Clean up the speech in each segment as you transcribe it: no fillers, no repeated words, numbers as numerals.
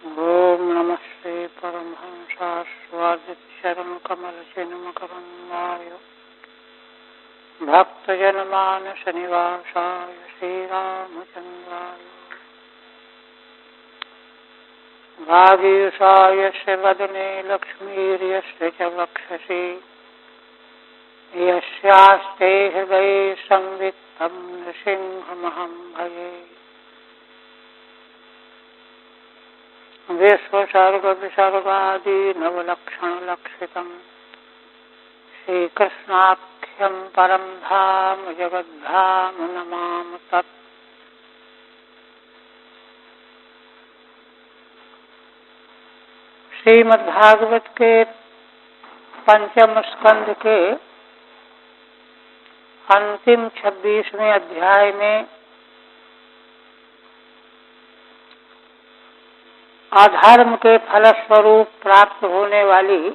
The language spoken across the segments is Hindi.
ओम नमः श्री परमहंसास्वादितशरणकमलचिन्मकरन्दाय भक्तजनमानसनिवासाय श्रीरामचन्द्राय भागीरथाय वदने लक्ष्मीर्यस्य च वक्षसि यस्यास्ते हृदये संवित्तं नृसिंहमहं भजे। विश्वसर्ग विसर्गादि नवलक्षण लक्षितम् श्रीकृष्णाख्यं परम धाम जगद्धाम नमाम तत्। श्रीमद्भागवत के पंचम स्कंध के अंतिम 26वें अध्याय में अधर्म के फलस्वरूप प्राप्त होने वाली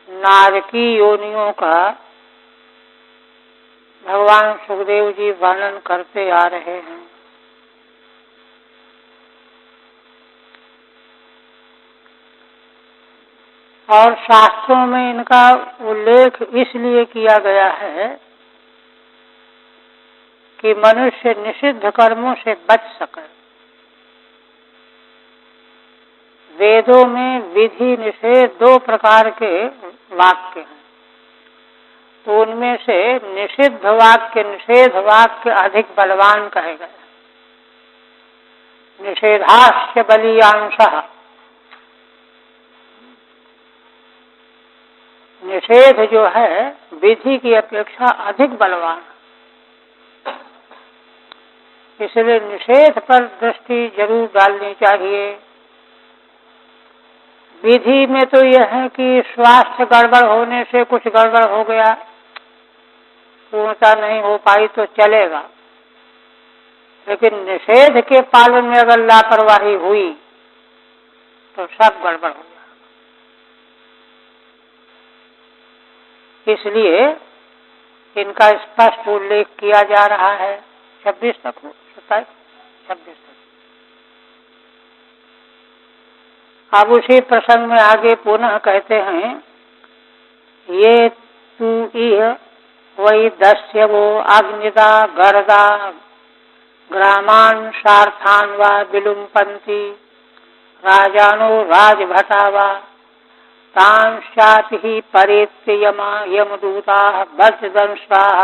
नारकी योनियों का भगवान सुखदेव जी वर्णन करते आ रहे हैं। और शास्त्रों में इनका उल्लेख इसलिए किया गया है कि मनुष्य निषिद्ध कर्मों से बच सके। वेदों में विधि निषेध दो प्रकार के वाक्य हैं, तो उनमें से निषिद्ध वाक्य निषेध वाक्य अधिक बलवान कहे गए। निषेधाश्च बलीयांशः, निषेध जो है विधि की अपेक्षा अधिक बलवान, इसलिए निषेध पर दृष्टि जरूर डालनी चाहिए। विधि में तो यह है कि स्वास्थ्य गड़बड़ होने से कुछ गड़बड़ हो गया, पूर्णता नहीं हो पाई तो चलेगा, लेकिन निषेध के पालन में अगर लापरवाही हुई तो सब गड़बड़ हो गया। इसलिए इनका स्पष्ट उल्लेख किया जा रहा है। 26 तक हो, 27, 26 तक। अब उसी प्रसंग में आगे पुनः कहते हैं, ये तू इह वही दस्यवो अग्निदा गर्दा ग्रामान सार्थान वा विलुम्पन्ति राजानो राजभटा वा तांश्चाति ही परेत्य यमा यमदूताः वज्रदंष्ट्राः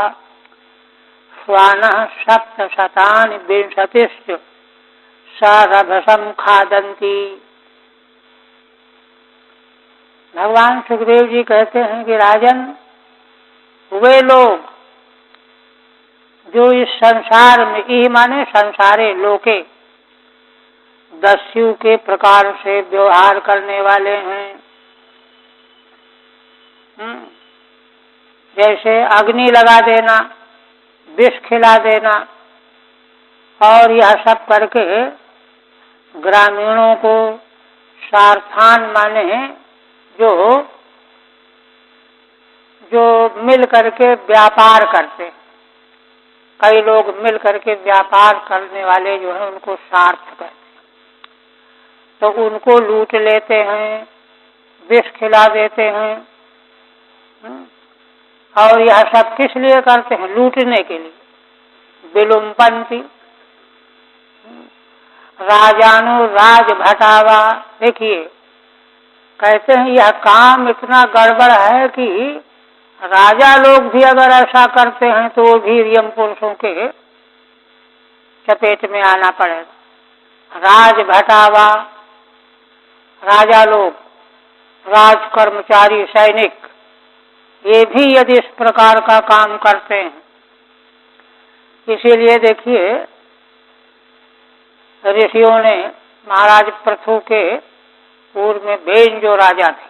श्वानः सप्तशतानि विंशतिश्च सरभसं खादन्ति। भगवान सुखदेव जी कहते हैं कि राजन, वे लोग जो इस संसार में, ई माने संसारे लोके, दस्यु के प्रकार से व्यवहार करने वाले हैं। जैसे अग्नि लगा देना, विष खिला देना, और यह सब करके ग्रामीणों को सार्थान माने जो मिल करके व्यापार करते, कई लोग मिल करके व्यापार करने वाले जो है उनको सार्थ कहते हैं, तो उनको लूट लेते हैं, विष खिला देते हैं। और यह सब किस लिए करते हैं? लूटने के लिए। विलुम्पन्ति राजानु राज भटावा। देखिए, कहते हैं यह काम इतना गड़बड़ है कि राजा लोग भी अगर ऐसा करते हैं तो वो भी यम पुरुषों के चपेट में आना पड़ेगा। राज भटावा, राजा लोग, राज कर्मचारी, सैनिक, ये भी यदि इस प्रकार का काम करते हैं। इसीलिए देखिए, ऋषियों ने महाराज पृथु के पूर्व में बेन जो राजा थे,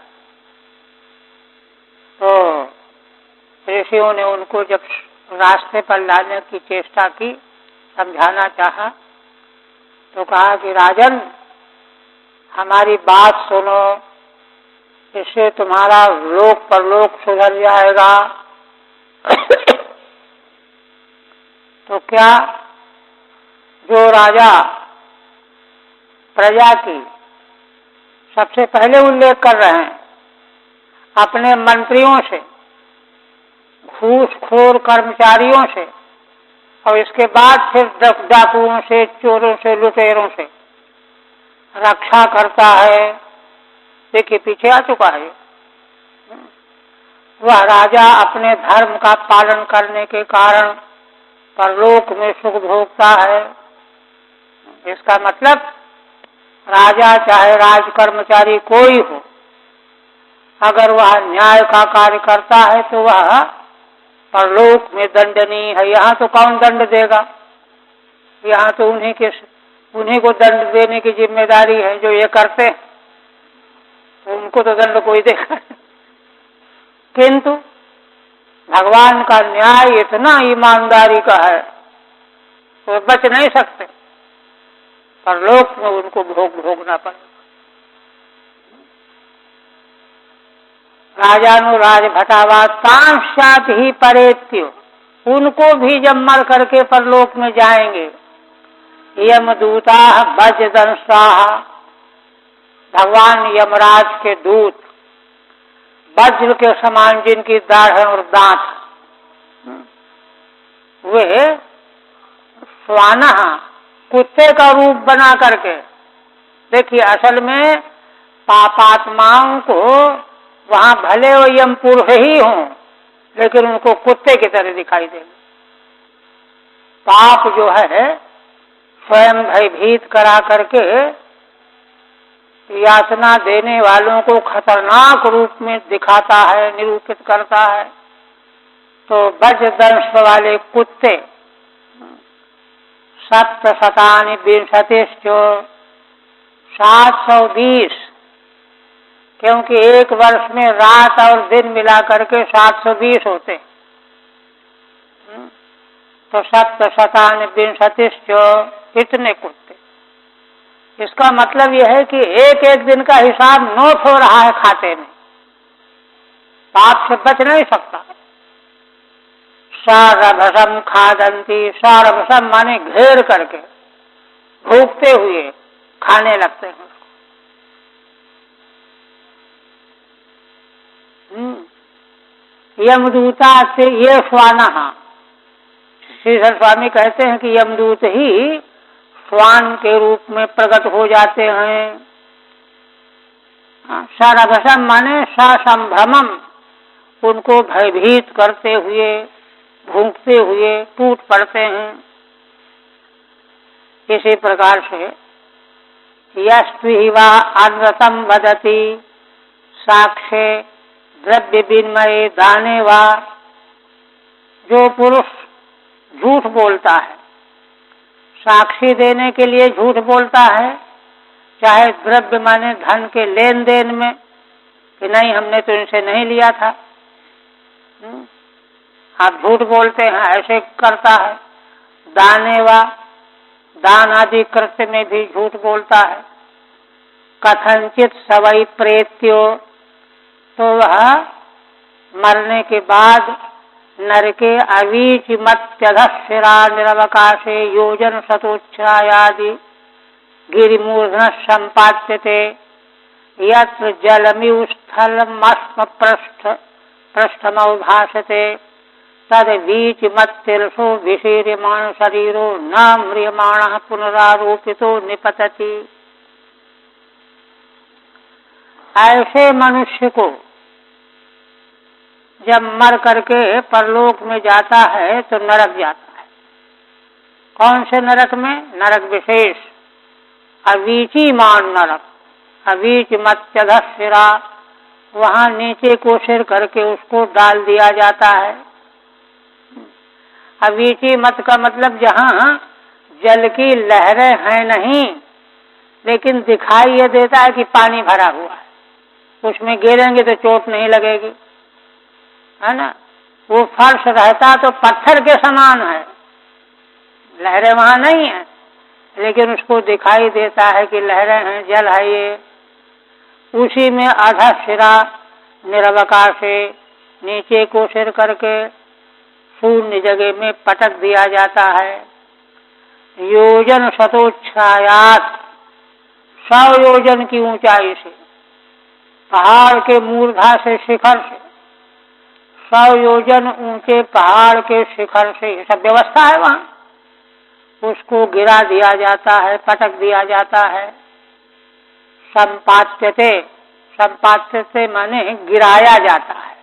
तो ऋषियों ने उनको जब रास्ते पर लाने की चेष्टा की, समझाना चाहा, तो कहा कि राजन, हमारी बात सुनो, इससे तुम्हारा लोक परलोक सुधर जाएगा। तो क्या, जो राजा प्रजा की सबसे पहले उल्लेख कर रहे हैं, अपने मंत्रियों से, घूसखोर कर्मचारियों से, और इसके बाद फिर डाकुओं से, चोरों से, लुटेरों से रक्षा करता है। देखिए पीछे आ चुका है। वह राजा अपने धर्म का पालन करने के कारण परलोक में सुख भोगता है। इसका मतलब राजा चाहे राज कर्मचारी कोई हो, अगर वह न्याय का कार्य करता है तो वह परलोक में दंडनीय है। यहाँ तो कौन दंड देगा? यहाँ तो उन्हीं को दंड देने की जिम्मेदारी है जो ये करते हैं, तो उनको तो दंड कोई देगा। किंतु भगवान का न्याय इतना ईमानदारी का है तो बच नहीं सकते, परलोक में उनको भोगना पड़ेगा। राजानुराज भटावा तांशात ही परेत्यो, उनको भी जब मर करके परलोक में जाएंगे। यमदूता वज्रदंशाः, भगवान यमराज के दूत वज्र के समान जिनकी दाढ़ है और दांत, वे स्वानः, कुत्ते का रूप बना करके, देखिए असल में पापात्माओं को वहां भले वो यम पुरुष ही हों, लेकिन उनको कुत्ते की तरह दिखाई देंगे। पाप जो है स्वयं भयभीत करा करके यातना देने वालों को खतरनाक रूप में दिखाता है, निरूपित करता है। तो वज्रदंश वाले कुत्ते 720, 720, क्योंकि एक वर्ष में रात और दिन मिला करके 720 होते, तो 720 इतने कुत्ते। इसका मतलब यह है कि एक एक दिन का हिसाब नोट हो रहा है खाते में, पाप से बच नहीं सकता। सारभसम खादंती, सारभसम माने घेर करके, भूखते हुए खाने लगते हैं। यमदूता से ये स्वानः, श्रीधर स्वामी कहते हैं कि यमदूत ही स्वान के रूप में प्रकट हो जाते हैं। सारभसम माने ससंभ्रमम, उनको भयभीत करते हुए, भूखते हुए टूट पड़ते हैं। इसी प्रकार से यस्त्विवा अनृतम वदति साक्षे द्रव्य विनिमय दाने वा, जो पुरुष झूठ बोलता है, साक्षी देने के लिए झूठ बोलता है, चाहे द्रव्य माने धन के लेन देन में, कि नहीं हमने तो इनसे नहीं लिया था, आप झूठ बोलते हैं, ऐसे करता है। दाने वा, दान आदि कृत्य में भी झूठ बोलता है। कथनचित सवै प्रेत्यो, तो वह मरने के बाद नरके अवीचिमत्यधशिरा निरवकाशे योजन शतोच्छायादि गिरिमूर्धन संपाद्यते यत्र जलमिव स्थलमस्म पृष्ठमौ भासते तद वीचिमत्यर्षो विशीर्यमाण शरीरो न म्रियमाणः पुनरारोपितो निपतति। ऐसे मनुष्य को जब मर करके परलोक में जाता है तो नरक जाता है। कौन से नरक में? नरक विशेष, अवीचिमान नरक, अवीच मत्यधशिरा, वहां नीचे को सिर करके उसको डाल दिया जाता है। अवीची मत का मतलब जहां जल की लहरें हैं नहीं, लेकिन दिखाई ये देता है कि पानी भरा हुआ है, उसमें गिरेंगे तो चोट नहीं लगेगी, है ना। वो फर्श रहता तो पत्थर के समान है, लहरें वहां नहीं है, लेकिन उसको दिखाई देता है कि लहरें हैं, जल है ये। उसी में आधा सिरा निरवकाश से नीचे को सिर करके शून्य जगह में पटक दिया जाता है। योजन शतोच्छायात, 100 योजन की ऊंचाई से, पहाड़ के मूर्धा से, शिखर से, 100 योजन ऊंचे पहाड़ के शिखर से, ये सब व्यवस्था है वहां। उसको गिरा दिया जाता है, पटक दिया जाता है। संपात्यते, संपात्यते माने गिराया जाता है।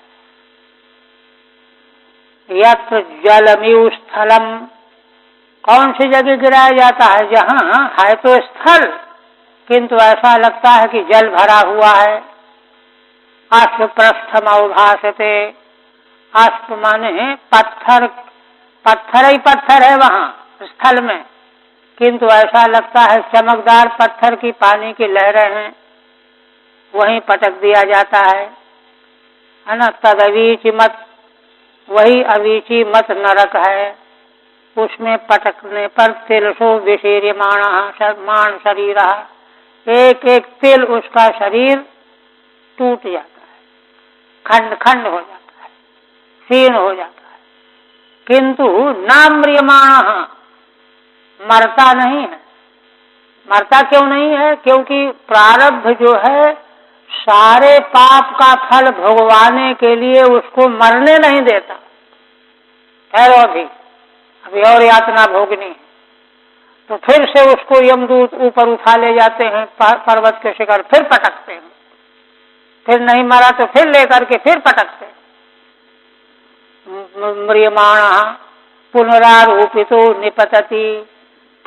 यत्र जलमिव स्थलम, कौन सी जगह गिराया जाता है? जहां है तो स्थल, किंतु ऐसा लगता है कि जल भरा हुआ है। अश्व पृष्ठम अवभासते, अश्व माने पत्थर, पत्थर ही पत्थर है वहां स्थल में, किंतु ऐसा लगता है चमकदार पत्थर की पानी की लहरें हैं, वहीं पटक दिया जाता है ना। तदवीचि मत, वही अवीची मत नरक है, उसमें पटकने पर तिलसो विशीर्यमाण शरीर, एक एक तिल उसका शरीर टूट जाता है, खंड खंड हो जाता है, क्षीण हो जाता है। किंतु न म्रियमाण, मरता नहीं है। मरता क्यों नहीं है? क्योंकि प्रारब्ध जो है सारे पाप का फल भोगवाने के लिए उसको मरने नहीं देता। ठहरो, अभी और यातना भोगनी है। तो फिर से उसको यमदूत ऊपर उठा ले जाते हैं पर्वत के शिखर, फिर पटकते हैं। फिर नहीं मरा तो फिर लेकर के फिर पटकते हैं। म्रियमाण पुनरारूपितो निपतति,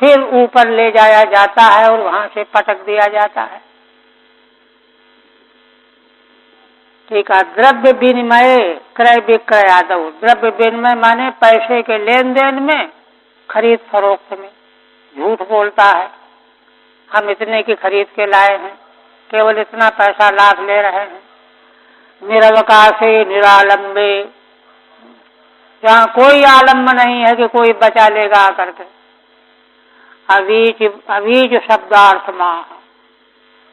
फिर ऊपर ले जाया जाता है और वहां से पटक दिया जाता है। ठीक है। द्रव्य विनिमय क्रय विक्रय आदव, द्रव्य विनिमय माने पैसे के लेन देन में, खरीद फरोख्त में झूठ बोलता है, हम इतने की खरीद के लाए हैं, केवल इतना पैसा लाभ ले रहे हैं। निरवकाशे निरालंबे, जहाँ कोई आलम्ब नहीं है कि कोई बचा लेगा आकर के। अवीच, अवीच शब्दार्थ माह,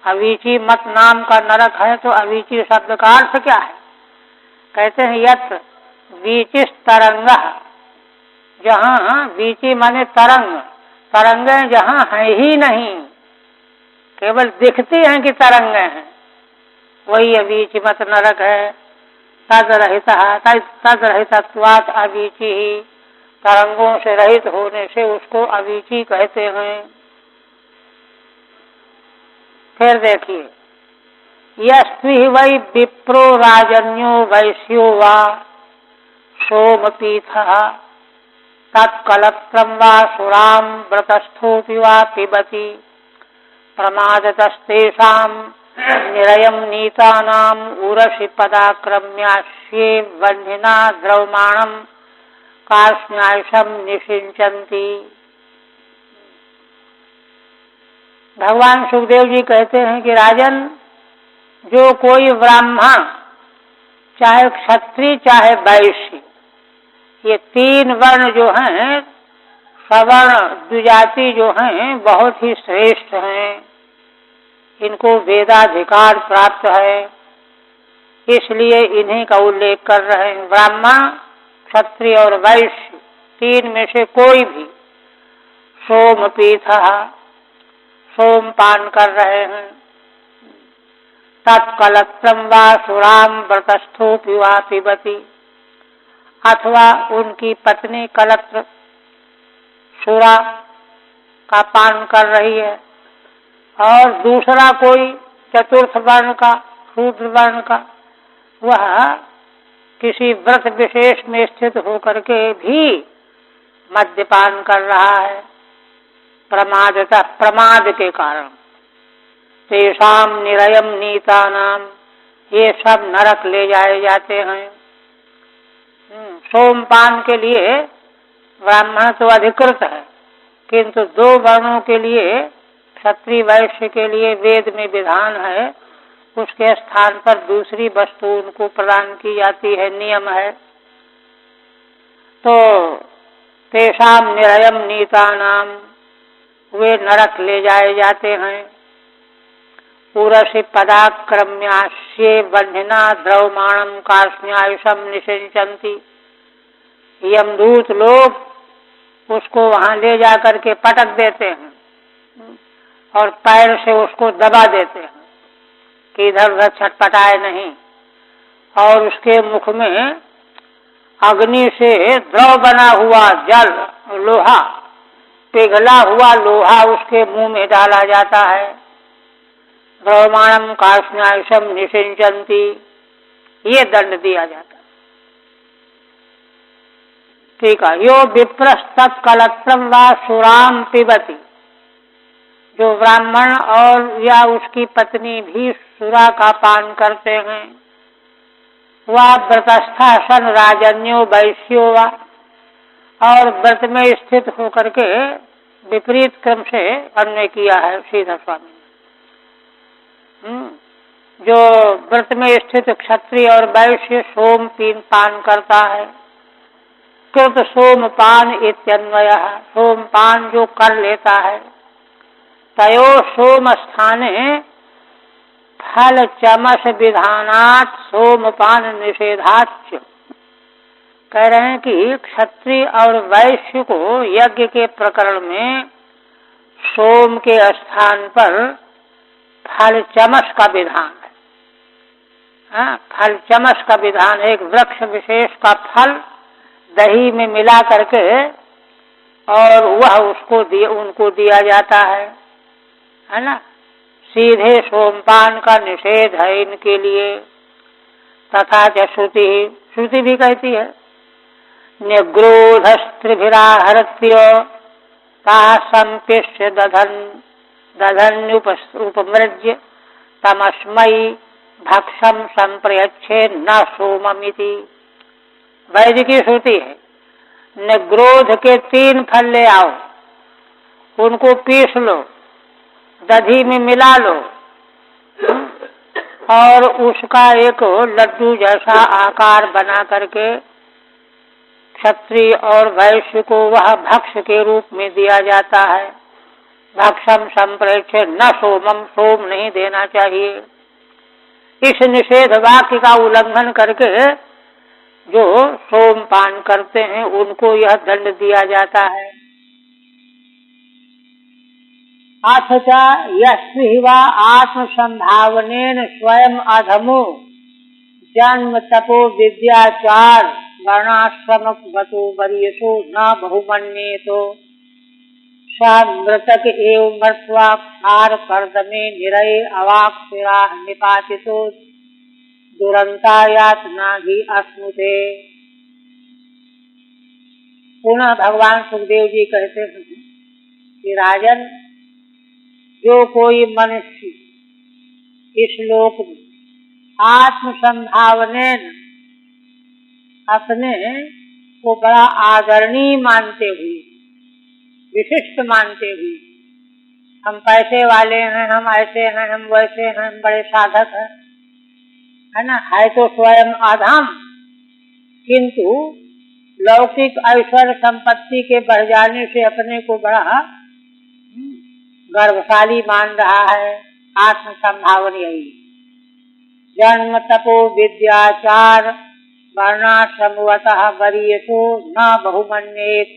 अवीची मत नाम का नरक है, तो अवीची शब्द का अर्थ क्या है? कहते हैं यत वीचिस तरंग, जहाँ वीची माने तरंग, तरंगें जहाँ है ही नहीं, केवल दिखती हैं कि तरंगें हैं, वही अवीची मत नरक है। तदरहितत्वात् अवीची ही, तरंगों से रहित होने से उसको अवीची कहते हैं। फिर देखिए, यस्वी वै विप्रो राजन्यो वैश्यो वा सोमपीठ तत्कलत्रम वा सुराम व्रतस्थोपि वा पिबति प्रमादतस्तेषां निरयं नीतानां उरसि पदाक्रम्यास्ये वह्निना द्रवमाणं कार्ष्ण्यायशं निषिंचन्ति। भगवान सुखदेव जी कहते हैं कि राजन, जो कोई ब्राह्मण, चाहे क्षत्रिय चाहे वैश्य, ये 3 वर्ण जो हैं, सवर्ण द्विजाति जो हैं, बहुत ही श्रेष्ठ हैं, इनको वेदाधिकार प्राप्त है, इसलिए इन्हीं का उल्लेख कर रहे हैं। ब्राह्मण, क्षत्रिय और वैश्य 3 में से कोई भी सोमपीठ, सोमपान कर रहे हैं, तत्कलत्रम वा सुराम व्रतस्थोपि वा पिबति, अथवा उनकी पत्नी कलत्र सुरा का पान कर रही है, और दूसरा कोई चतुर्थ वर्ण का, शूद्र वर्ण का, वह किसी व्रत विशेष में स्थित होकर के भी मद्यपान कर रहा है, प्रमादतः, प्रमाद के कारण। तेषाम निरयम नीतानाम, ये सब नरक ले जाए जाते हैं। सोमपान के लिए ब्राह्मण तो अधिकृत है, किंतु 2 वर्णों के लिए, क्षत्रिय वैश्य के लिए वेद में विधान है, उसके स्थान पर दूसरी वस्तु उनको प्रदान की जाती है, नियम है। तो तेषाम निरयम नीतानाम, वे नरक ले जाए जाते हैं। पुरसि पदाक्रम्यास्ये वह्निना द्रवमाणं कार्ष्ण्यायुषं निषिंचन्ति, यमदूत लोग उसको वहां ले जाकर के पटक देते हैं, और पैर से उसको दबा देते हैं कि इधर उधर छटपटाए नहीं, और उसके मुख में अग्नि से द्रव बना हुआ जल, लोहा, पिघला हुआ लोहा उसके मुंह में डाला जाता है। द्रवमाणम कार्ष्ण्यायशम निषिंचन्ति, ये दंड दिया जाता है। ठीक है। यो विप्रस्तत् कलत्रम वा सुराम पिबती, जो ब्राह्मण और या उसकी पत्नी भी सुरा का पान करते हैं, वह व्रतस्था सन राजन्यो वैश्यो वा, और व्रत में स्थित होकर के विपरीत क्रम से अन्वय किया है श्रीधर स्वामी ने। जो व्रत में स्थित क्षत्रिय और वैश्य सोम पान करता है, कृत सोमपान इत्यन्वय, सोमपान जो कर लेता है, तयो सोम स्थाने फल चमस विधानात् सोमपान निषेधाच्च। कह रहे हैं कि क्षत्रिय और वैश्य को यज्ञ के प्रकरण में सोम के स्थान पर फल चमस का विधान है। फल चमस का विधान, एक वृक्ष विशेष का फल दही में मिला करके और वह उनको दिया जाता है ना। सीधे सोमपान का निषेध है इनके लिए। तथा च श्रुति भी कहती है, निग्रोधस्त्रिभिराहृत्य संपिष्य दधन्युपमृज्य तमस्मयी भक्षम संप्रयच्छे न सोममिति। वैदिक श्रुति है, निग्रोध के 3 फल ले आओ, उनको पीस लो, दधी में मिला लो और उसका एक लड्डू जैसा आकार बना करके क्षत्रिय और वैश्य को वह भक्ष के रूप में दिया जाता है। भक्षम संप्रेक्ष्य न सोमम, सोम नहीं देना चाहिए। इस निषेध वाक्य का उल्लंघन करके जो सोमपान करते हैं उनको यह दंड दिया जाता है। अथ च यस्मिहि वा आत्मसंभावनेन स्वयं अधमो जन्म तपो विद्याचार वर्णाश्रम गतो वरीयसो न बहुमन्येतो स मृतक एव मृत्वा क्षार कर्दमे निरये अवाक्शिरा निपातितो दुरंतायातना भी अस्नुते। पुनः भगवान सुखदेव जी कहते हैं कि राजन, जो कोई मनुष्य इस लोक में आत्मसंभावनेन अपने को बड़ा आदरणीय मानते हुए, विशिष्ट मानते हुए, हम पैसे वाले हैं, हम ऐसे हैं, हम वैसे हैं, हम बड़े साधक हैं, है ना, है तो स्वयं अधम, किंतु लौकिक ऐश्वर्य संपत्ति के बढ़ जाने से अपने को बड़ा गर्वशाली मान रहा है। आत्म संभावन यही, जन्म तपो विद्याचार वर्णाश्रमवतः वरीयसो न बहुमन्येत।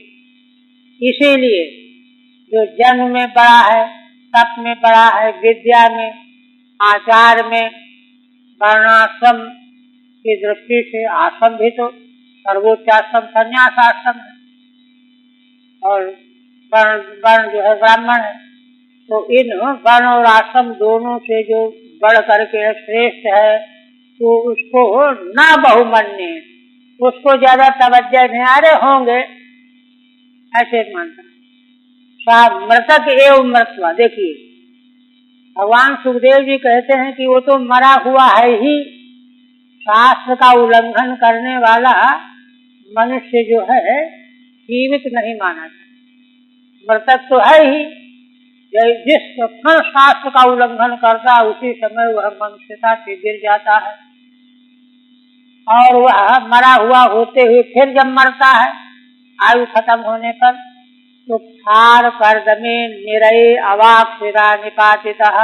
इसीलिए जो जन्म में बड़ा है, तप में बड़ा है, विद्या में, आचार में, वर्णाश्रम की दृष्टि से आश्रम भी तो सर्वोच्च आश्रम संन्यास आश्रम है, और वर्ण जो है ब्राह्मण है। तो इन वर्ण और आश्रम दोनों से जो बढ़ करके श्रेष्ठ है, तो उसको ना बहुमन्य, उसको ज्यादा तवज्जो न्यारे होंगे, ऐसे मानता। मृतक एवं मृत्वा, देखिए भगवान सुखदेव जी कहते हैं कि वो तो मरा हुआ है ही, शास्त्र का उल्लंघन करने वाला मनुष्य जो है जीवित नहीं माना जाता, मृतक तो है ही। जिस क्षण शास्त्र का उल्लंघन करता है उसी समय वह मनुष्यता से गिर जाता है, और वह मरा हुआ होते हुए फिर जब मरता है आयु खत्म होने पर, तो क्षार कर्दमे निरये अवाक्शिरा निपातितः,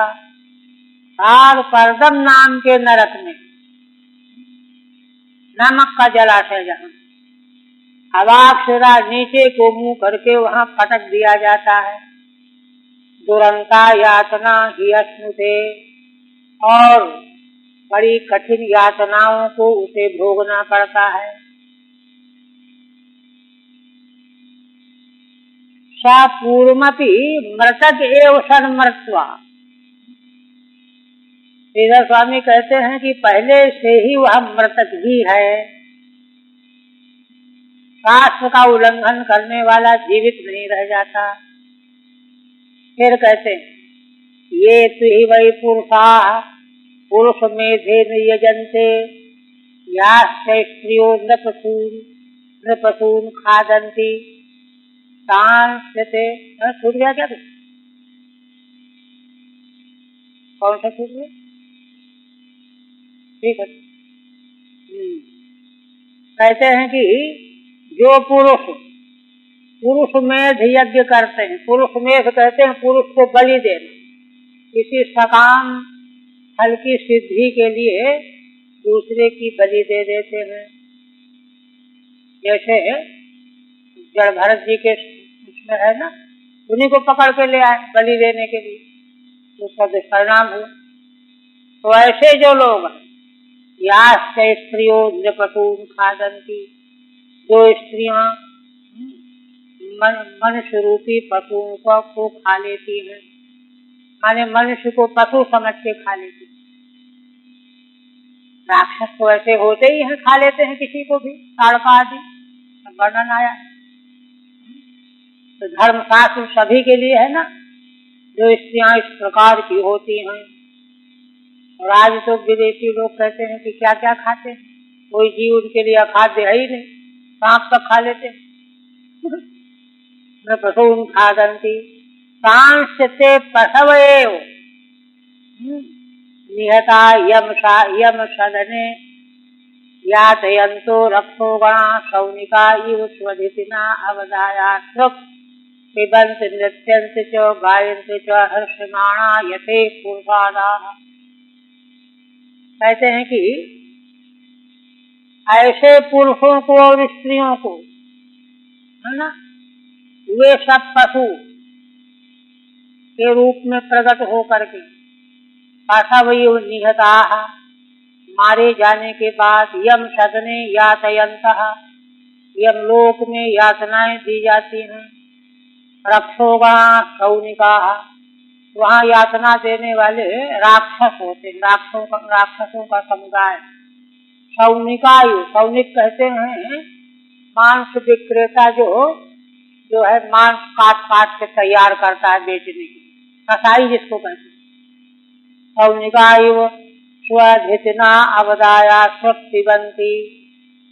क्षार कर्दम नाम के नरक में, नमक का जलाशय जहाँ, अवाक्शिरा नीचे को मुंह करके वहां पटक दिया जाता है। दुरंता यातना ही अश्नुते, और बड़ी कठिन यातनाओं को उसे भोगना पड़ता है। सा पूर्वमपि मृतक एव सन्मृत्वा, श्रीधर स्वामी कहते हैं कि पहले से ही वह मृतक ही है। शास्त्र का उल्लंघन करने वाला जीवित नहीं रह जाता। फिर कहते हैं ये तुहि वै पुरुषा पुरुष मेधे यजन्ते याश्च स्त्रियो नृपसून खादन्ति तांस्यते। छूट गया क्या? कौन सा छूट गया? ठीक है। कहते हैं कि जो पुरुष मेध यज्ञ करते हैं, पुरुष मेध कहते हैं पुरुष को बलि देना, किसी सकाम फल की सिद्धि के लिए दूसरे की बलि दे देते हैं। जैसे जड़ भरत जी के उसमें है ना, उन्हीं को पकड़ के ले आए बलि देने के लिए, उसका दुष्परिणाम हुआ। तो ऐसे जो लोग याश्च स्त्रियो नृपसून खादन्ति, जो स्त्रियां मनुष्य रूपी पशुओं को खा लेती हैं, माने मनुष्य को पशु समझ के खा लेती हैं। राक्षस तो ऐसे होते ही हैं, खा लेते हैं किसी को भी, ताड़का आदि वर्णन आया। तो धर्मशास्त्र सभी के लिए है ना, जो स्त्रियां इस प्रकार की होती हैं। और आज तो विदेशी लोग कहते हैं कि क्या क्या खाते हैं, कोई जीव उनके लिए अखाद्य है ही नहीं, सांप तक खा लेते हैं। पशून खादन्ति सांस्यते पशवएव निहता यम सदने यातयन्तो रक्षो गणा सौनिका इव स्वधितिना अवधायात् पिबन्ति नृत्यन्ति च गायन्ति च हर्षमाणा यथे पुरुषादाः। कहते हैं कि ऐसे पुरुषों को और स्त्रियों को, है ना, वे सब पशु के रूप में प्रकट होकर के पाशवयो निहताः, मारे जाने के बाद यम सदने यातयन्तः, यमलोक में यातनाएं दी जाती हैं। रक्षोगा सौनिकाः, वहाँ यातना देने वाले राक्षस होते हैं, राक्षसों का समुदाय। सौनिकायु, सौनिक कहते हैं मांस विक्रेता जो है मांस काट के तैयार करता है बेचने की, कसाई जिसको कहते हैं। सौनिकायु स्वधितना अवदाया स्वस्तिबंती,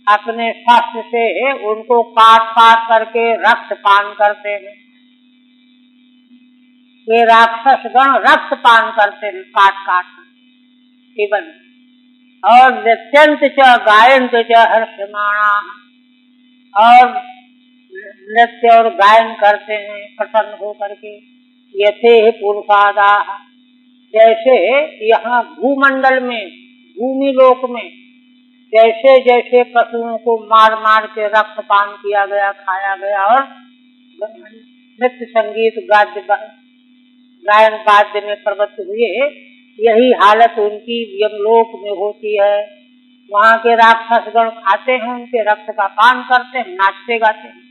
अपने शस्त्र से उनको काट करके रक्त पान करते हैं। वे राक्षस गण रक्त पान करते हैं काट जीवन। और नृत्यंत च गायंत च हर्षमाणा, और नृत्य और गायन करते हैं प्रसन्न होकर के। यथे पुरुषादा, जैसे यहाँ भूमंडल में, भूमि लोक में जैसे जैसे पशुओं को मार के रक्त पान किया गया, खाया गया, और नृत्य संगीत गायन वाद्य में प्रवृत्त हुए, यही हालत उनकी यमलोक में होती है। वहाँ के राक्षस गण खाते हैं, उनके रक्त का पान करते हैं, नाचते गाते हैं।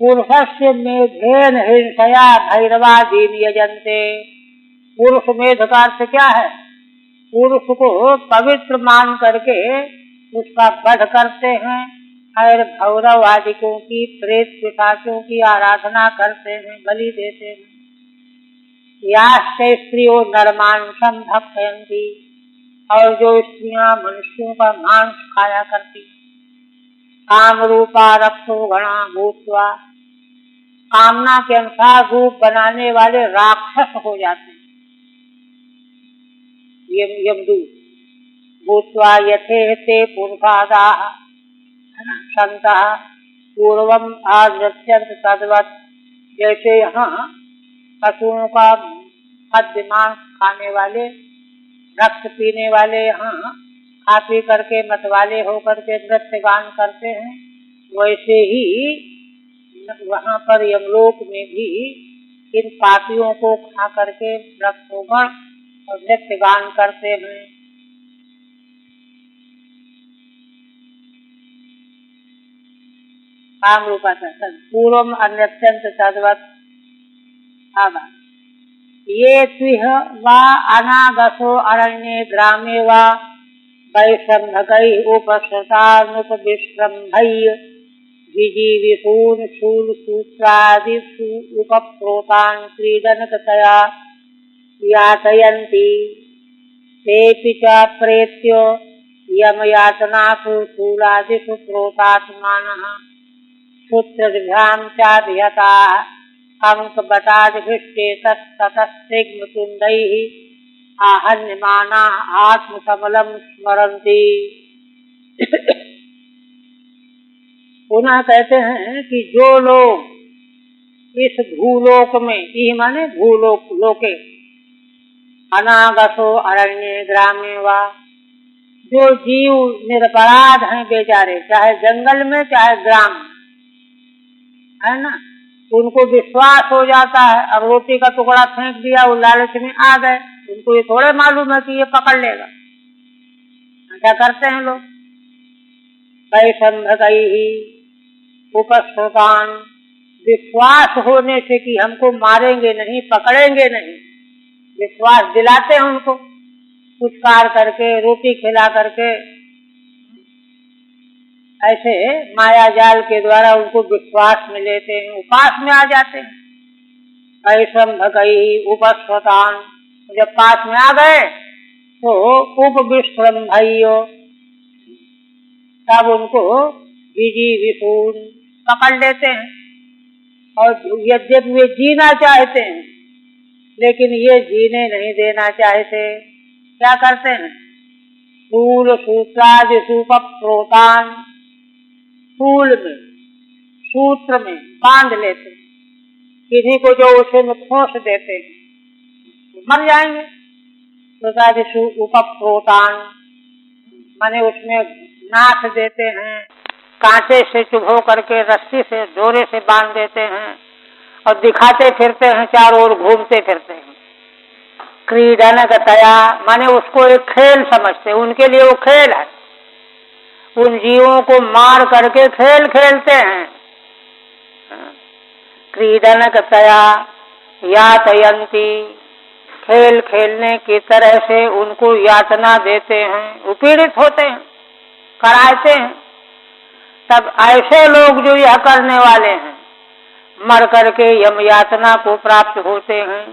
पुरुषस्य मेधेन हिंसया भैरवादीन यजन्ते। पुरुष मेध का अर्थ क्या है? पुरुष को पवित्र मान करके उसका वध करते हैं, और भैरव आदिकों की, प्रेत पिशाचों की आराधना करते हैं, बलि देते हैं। याश्च स्त्रियो नरमांसम भक्षयन्ति, और जो स्त्रियां मनुष्यों का मांस खाया करती, काम रूपा रक्षो गणा भूत्वा, कामना के अनुसार रूप बनाने वाले राक्षस हो जाते हैं, यमदूत। भूत्वा यथे ते पुरुषादाः संतः पूर्वम आनृत्यंत तद्वत्, जैसे यहाँ पशुओं का खाद्य मांस खाने वाले, रक्त पीने वाले यहाँ खा पी करके मतवाले होकर के नृत्य गान करते हैं, वैसे ही वहाँ पर यमलोक में भी इन पापियों को खा करके रक्षोगण और नृत्य गान करते हैं। काम रूपा पूर्वम अन्यत्यंत तद्वत्। ये त्विह वा अनागसो अरण्ये ग्रामे वा वैशंभकैः उपसृतानुपविश्रम्भैः जिजीविषून् शूलसूत्रादिषु उपप्रोतान् क्रीडनकतया यातयन्ति। तेऽपि च प्रेत्य यमयातनासु शूलादिषु प्रोतात्मानः सूत्रभ्यां चाभिहताः अंकबटादिभिष्टेतस्ततस्तिग्मतुण्डैः आहन्यमानाः आत्मकमलं स्मरन्ति। पुनः कहते हैं कि जो लोग इस भूलोक में, यही माने भूलोक, लोके अनागसो अरण्ये ग्रामे वा, जो जीव निरपराध हैं बेचारे, चाहे जंगल में चाहे ग्राम में, है ना, उनको विश्वास हो जाता है। अब रोटी का टुकड़ा फेंक दिया, वो लालच में आ गए, उनको ये थोड़े मालूम है कि ये पकड़ लेगा। क्या करते हैं लोग? वैशंभकैः उपस्रुतान्, विश्वास होने से कि हमको मारेंगे नहीं, पकड़ेंगे नहीं, विश्वास दिलाते हैं उनको, पुचकार करके, रोटी खिला करके, ऐसे माया जाल के द्वारा उनको विश्वास में लेते हैं, उपास में आ जाते हैं। वैशंभकैः उपस्रुतान्, जब पास में आ गए तो उपविश्रम्भयो, तब उनको जिजीविषून्, पकड़ लेते हैं। और यद्यपि वे जीना चाहते हैं लेकिन ये जीने नहीं देना चाहते। क्या करते हैं? शूल सूत्रादिषु उपप्रोतान्, शूल में, सूत्र में बांध लेते हैं, किसी को जो उसे में ठोस देते हैं मर जाएंगे। सूत्रादिषु उपप्रोतान् माने उसमें नाथ देते हैं, कांटे से चुभो करके रस्सी से, डोरे से बांध देते हैं और दिखाते फिरते हैं, चारों ओर घूमते फिरते हैं। क्रीडनकतया माने उसको एक खेल समझते हैं, उनके लिए वो खेल है। उन जीवों को मार करके खेल खेलते हैं। क्रीडनकतया यातयन्ति, खेल खेलने की तरह से उनको यातना देते हैं, उपीड़ित होते हैं, कराते हैं। तब ऐसे लोग जो यह करने वाले हैं मर करके यम यातना को प्राप्त होते हैं।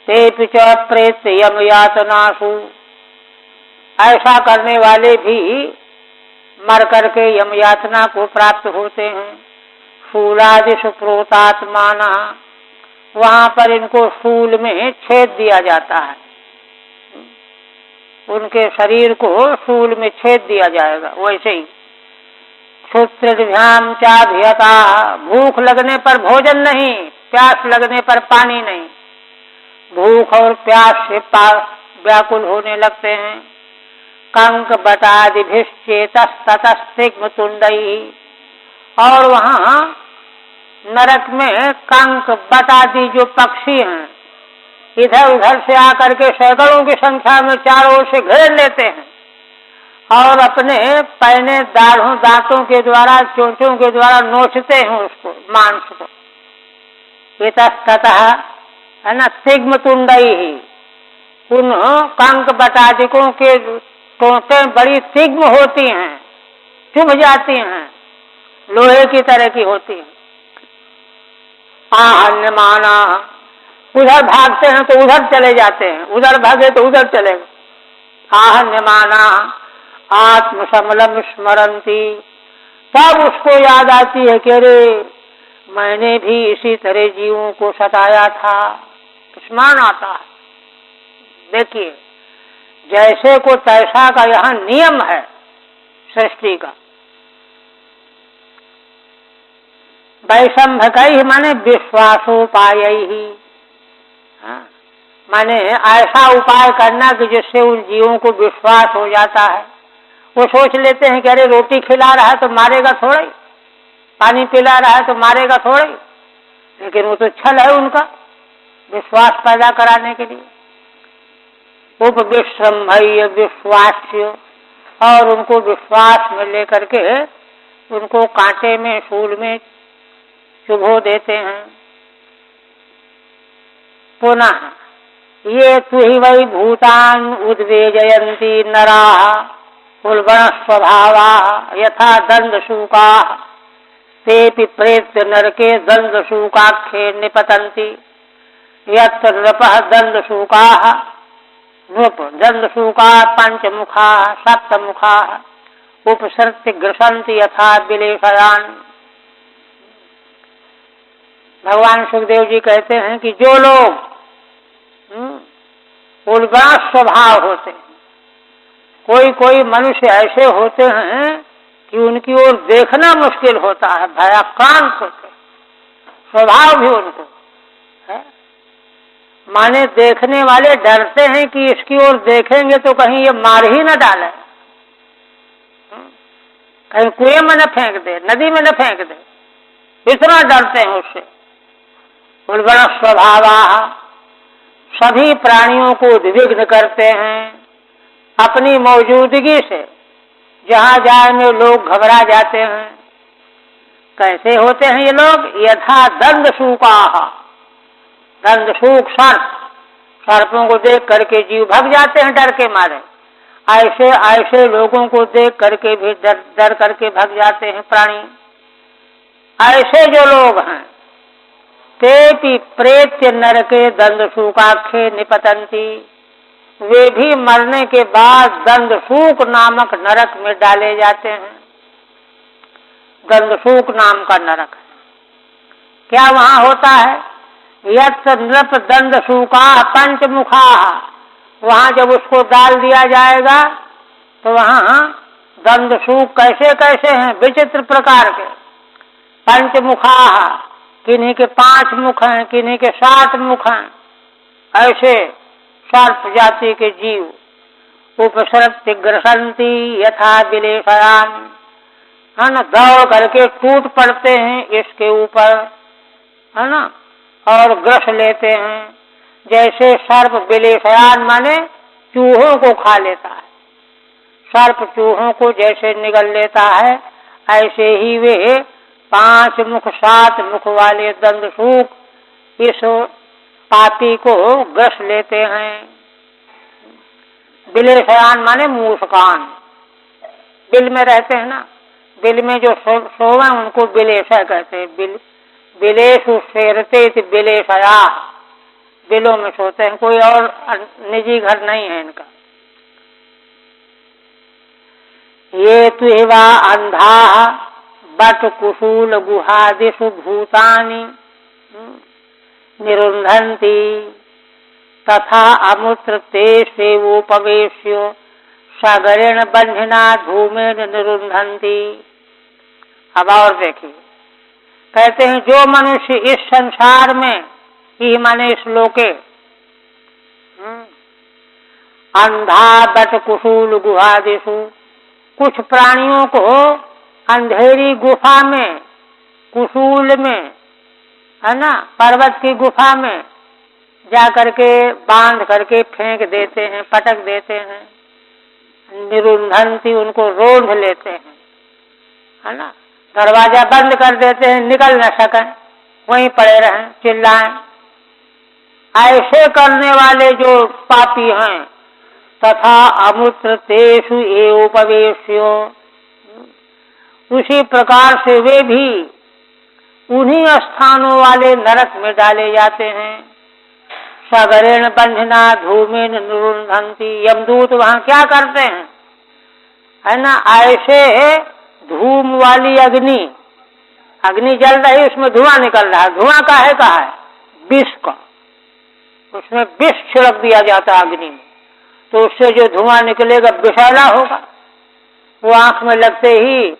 तेऽपि च प्रेत्य यम यातनासु, ऐसा करने वाले भी मर करके यम यातना को प्राप्त होते हैं। शूलादिषु प्रोतात्मानः, वहां पर इनको शूल में छेद दिया जाता है, उनके शरीर को शूल में छेद दिया जाएगा। वैसे ही क्षुत्रभ्याम चाभिहता, भूख लगने पर भोजन नहीं, प्यास लगने पर पानी नहीं, भूख और प्यास से व्याकुल होने लगते हैं। कंक बटादिभिश्चेतस्ततस्तिग्मतुण्डैः, और वहाँ नरक में कंक बटादि जो पक्षी हैं इधर उधर से आकर के सैकड़ों की संख्या में चारों ओर से घेर लेते हैं और अपने पैने दाढ़ों दांतों के द्वारा, चोंचों के द्वारा नोचते हैं उसको, मांस को। इतस्ततः, है ना, तिग्मतुण्डैः, उन कंक बटादिकों के टोंटें बड़ी तिग्म होती हैं, चुभ जाती हैं, लोहे की तरह की होती हैं। आहन्यमाना, उधर भागते हैं तो उधर चले जाते हैं, उधर भागे तो उधर चले गए। आहन्यमाना आत्मसमलम स्मरन्ति, तब उसको याद आती है कि अरे मैंने भी इसी तरह जीवों को सताया था, स्मरण आता है। देखिए, जैसे को तैसा का यहाँ नियम है सृष्टि का। वैशंभकैः माने विश्वासोपायैः, माने ऐसा उपाय करना कि जिससे उन जीवों को विश्वास हो जाता है। वो सोच लेते हैं कि अरे रोटी खिला रहा है तो मारेगा थोड़ा ही, पानी पिला रहा है तो मारेगा थोड़े, लेकिन वो तो छल है उनका, विश्वास पैदा कराने के लिए। उपविश्रम्भय विश्वास्य, और उनको विश्वास में लेकर के उनको कांटे में शूल में चुभो देते हैं। पुनः ये तुहि वै भूतान उद्वेजयन्ति नराः कुलवण स्वभावा यथा दंडशूका तेपि प्रेत्य नरके दंडशूकाख्ये निपतन्ति यत्र नृपः दंडशूकाः नृप दंडशूका पंचमुखाः सप्तमुखाः उपसृत्य ग्रसन्ति यथा विलेखयान्। भगवान सुखदेव जी कहते हैं कि जो लोग उल्बण स्वभाव होते हैं, कोई कोई मनुष्य ऐसे होते हैं कि उनकी ओर देखना मुश्किल होता है, भयाक्रांत होते, स्वभाव भी उनको है, माने देखने वाले डरते हैं कि इसकी ओर देखेंगे तो कहीं ये मार ही न डाले, कहीं कुएं में न फेंक दे, नदी में न फेंक दे, इतना डरते हैं उससे। उल्बण स्वभावा, सभी प्राणियों को उद्विग्न करते हैं, अपनी मौजूदगी से जहां जाए में लोग घबरा जाते हैं। कैसे होते हैं ये लोग? यथा दंडशूका, दंडशूक सर्प, सर्पों को देख करके जीव भग जाते हैं डर के मारे, ऐसे ऐसे लोगों को देख करके भी डर करके भग जाते हैं प्राणी। ऐसे जो लोग हैं तेपि प्रेत्य नरके दंडशूकाख्ये निपतन्ति, वे भी मरने के बाद दंडशूक नामक नरक में डाले जाते हैं। दंडशूक नाम का नरक क्या वहां होता है? यत्र नृप दंडशूका पंचमुखा, वहां जब उसको डाल दिया जाएगा तो वहां दंडशूक कैसे कैसे हैं, विचित्र प्रकार के। पंचमुखा, किन्हीं के 5 मुख हैं, किन्हीं के 7 मुख हैं, ऐसे सर्प जाति के जीव। उपसृत्य ग्रसन्ति यथा विलेखयान, है ना, दौड़ करके टूट पड़ते हैं इसके ऊपर, है ना, और ग्रस लेते हैं जैसे सर्प विलेखयान माने चूहों को खा लेता है। सर्प चूहों को जैसे निगल लेता है, ऐसे ही वे 5 मुख 7 मुख वाले दंडशूक इस पापी को ग्रस लेते हैं। बिलेशयान माने मूषकान, बिल में रहते हैं ना, बिल में जो सोवे उनको बिलेशय कहते हैं। बिलेशु शेरते बिलेशया, बिलों में सोते हैं, कोई और निजी घर नहीं है इनका। ये तुहिवा अंधा बट कुशूल गुहादिषु भूतानि निरुन्धन्ति तथा अमुत्र ते सेवोपवेश्य सागरेण बंधना धूमेन निरुन्धन्ति। अब और देखिए, कहते हैं जो मनुष्य इस संसार में ही माने इस लोके अंधा बट कुशूल गुहादिषु, कुछ प्राणियों को अंधेरी गुफा में, कुशूल में, है ना, पर्वत की गुफा में जा करके बांध करके फेंक देते हैं, पटक देते हैं। निरुन्धन्ति, उनको रोंध लेते हैं, है ना, दरवाजा बंद कर देते हैं, निकल न सकें, वहीं पड़े रहें, चिल्लाएं। ऐसे करने वाले जो पापी हैं, तथा अमुत्र तेषु एवोपवेश्यो, उसी प्रकार से वे भी उन्हीं स्थानों वाले नरक में डाले जाते हैं। सागरेण बंधना धूमेन निरुन्धन्ति, यमदूत वहां क्या करते हैं, है ना, ऐसे धूम वाली अग्नि, अग्नि जल रही, उसमें धुआं निकल रहा है, धुआं काहे का है? विष का, उसमें विष छिड़क दिया जाता है अग्नि में, तो उससे जो धुआं निकलेगा विषैला होगा, वो आंख में लगते ही,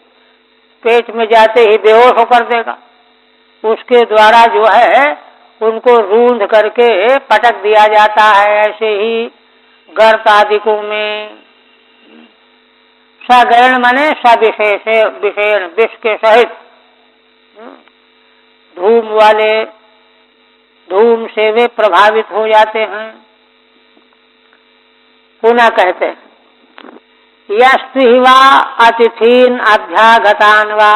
पेट में जाते ही बेहोश होकर देगा। उसके द्वारा जो है उनको रूंध करके पटक दिया जाता है। ऐसे ही गर्त आदिकों में सगरण माने सविशेष, विषेण, विष के सहित, धूम वाले, धूम से वे प्रभावित हो जाते हैं। पुनः कहते हैं यस्त्विवा अतिथीन अभ्यागतान वा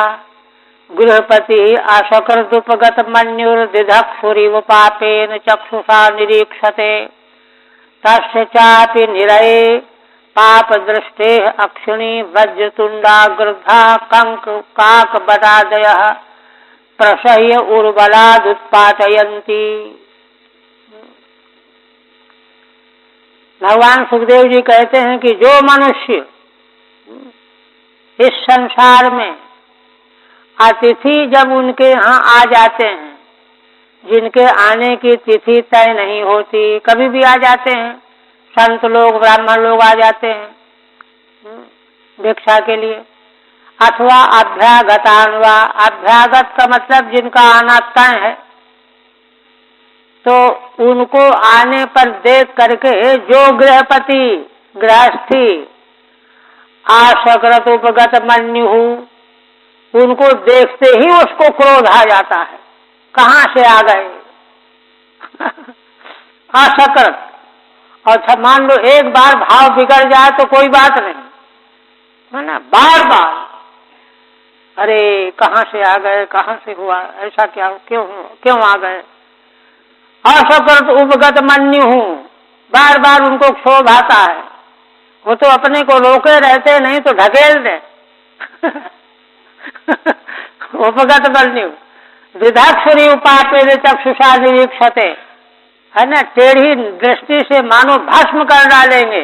गृहपति असकृदुपगत मन्युर्दिधक्षुरिव पापेन चक्षुषा निरीक्षते तस्य चापि निरये पाप दृष्टे अक्षिणी वज्रतुंडाग्रधा कंक काक बटादयः प्रसह्य उर्बलादुत्पाटयन्ति। भगवान सुखदेव जी कहते हैं कि जो मनुष्य इस संसार में अतिथि जब उनके यहाँ आ जाते हैं, जिनके आने की तिथि तय नहीं होती, कभी भी आ जाते हैं, संत लोग ब्राह्मण लोग आ जाते हैं भिक्षा के लिए, अथवा अभ्यागतान्वा, अभ्यागत का मतलब जिनका आना तय है, तो उनको आने पर देख करके जो गृहपति गृहस्थी आसकृत उपगत मन्यु, उनको देखते ही उसको क्रोध आ जाता है, कहाँ से आ गए असकृत। और मान लो एक बार भाव बिगड़ जाए तो कोई बात नहीं, है ना, बार बार अरे कहाँ से आ गए, कहाँ से हुआ, ऐसा क्या, क्यों आ गए। असकृत उपगत मन्यु हूँ, बार बार उनको क्षोभ आता है, वो तो अपने को रोके रहते, नहीं तो ढकेल दे उपगत मन्यु विधाक्षुरी उपापेन चक्षुषा निरीक्षते, है ना, टेढ़ी दृष्टि से मानो भस्म कर डालेंगे,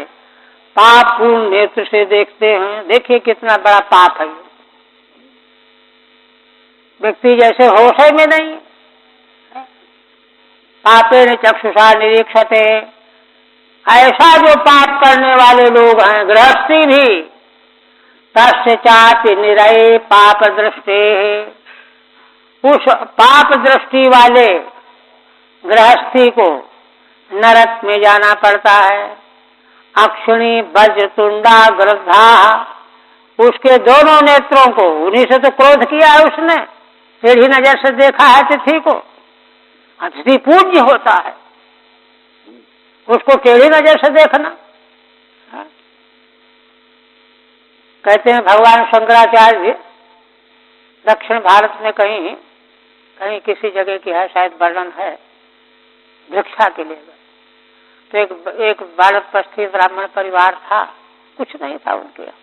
पाप पूर्ण नेत्र से देखते हैं। देखिए कितना बड़ा पाप है, व्यक्ति जैसे होश में नहीं, पापेन चक्षुषा निरीक्षते, ऐसा जो पाप करने वाले लोग हैं, गृहस्थी भी, तस्य चापि निरये पाप दृष्टे, उस पाप दृष्टि वाले गृहस्थी को नरक में जाना पड़ता है। अक्षिणी वज्रतुंडा गृद्धा, उसके दोनों नेत्रों को, उन्हीं से तो क्रोध किया है उसने, टेढ़ी नजर से देखा है अतिथि को, अतिथि पूज्य होता है, उसको टेढ़ी नजर से देखना। कहते हैं भगवान शंकराचार्य दक्षिण भारत में कहीं कहीं किसी जगह की है, शायद वर्णन है, भिक्षा के लिए गए तो एक वानप्रस्थी ब्राह्मण परिवार था, कुछ नहीं था उनके यहाँ,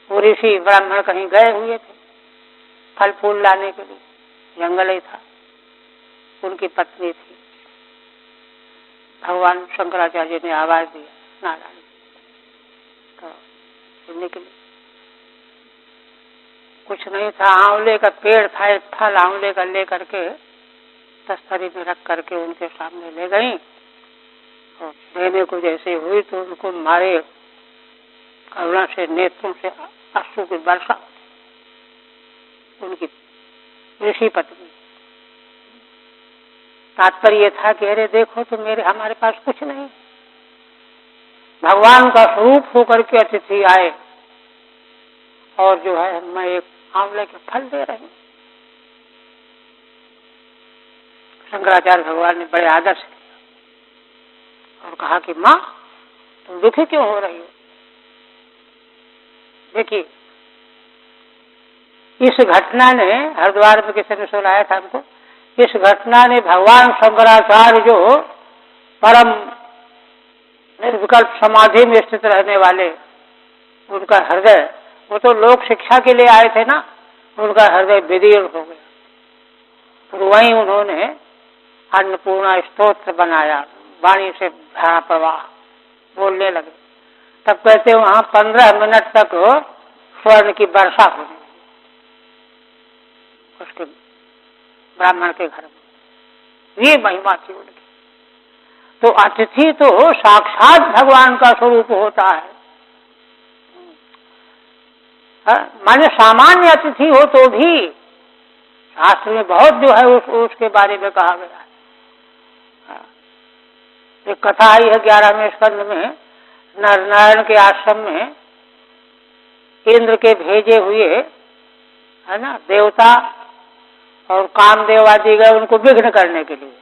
वो ऋषि ब्राह्मण कहीं गए हुए थे फल फूल लाने के लिए, जंगल ही था, उनकी पत्नी थी। भगवान शंकराचार्य ने आवाज दिया नारायण, तो सुनने के लिए कुछ नहीं था, आंवले का पेड़ था, एक फल आंवले का ले करके तस्तरी में रख करके उनके सामने ले गई, और देने को जैसे हुई तो उनको मारे करुणा से नेत्रों से अश्रु की वर्षा, उनकी ऋषि पत्नी। तात्पर्य था कि अरे देखो तो हमारे पास कुछ नहीं, भगवान का स्वरूप होकर के अतिथि आए और जो है मैं एक आंवले के फल दे रही हूँ। शंकराचार्य भगवान ने बड़े आदर से लिया और कहा कि माँ तुम दुखी क्यों हो रही हो। देखिए इस घटना ने, हरिद्वार में किसी ने सुनाया था हमको, इस घटना ने भगवान शंकराचार्य जो परम निर्विकल्प समाधि में स्थित रहने वाले, उनका हृदय, वो तो लोक शिक्षा के लिए आए थे ना, उनका हृदय विदीर्ण हो गया। फिर वहीं उन्होंने अन्नपूर्णा स्तोत्र बनाया, वाणी से धारा प्रवाह बोलने लगे। तब कहते वहां 15 मिनट तक स्वर्ण की वर्षा होने उसके ब्राह्मण के घर में, ये महिमा थी उनकी। तो अतिथि तो साक्षात भगवान का स्वरूप होता है। माने सामान्य अतिथि हो तो भी शास्त्र में बहुत जो है उसके बारे में कहा गया है। एक कथा आई है 11वें स्कंद में, नर नारायण के आश्रम में इंद्र के भेजे हुए है ना, देवता और कामदेव आदि गए उनको विघ्न करने के लिए।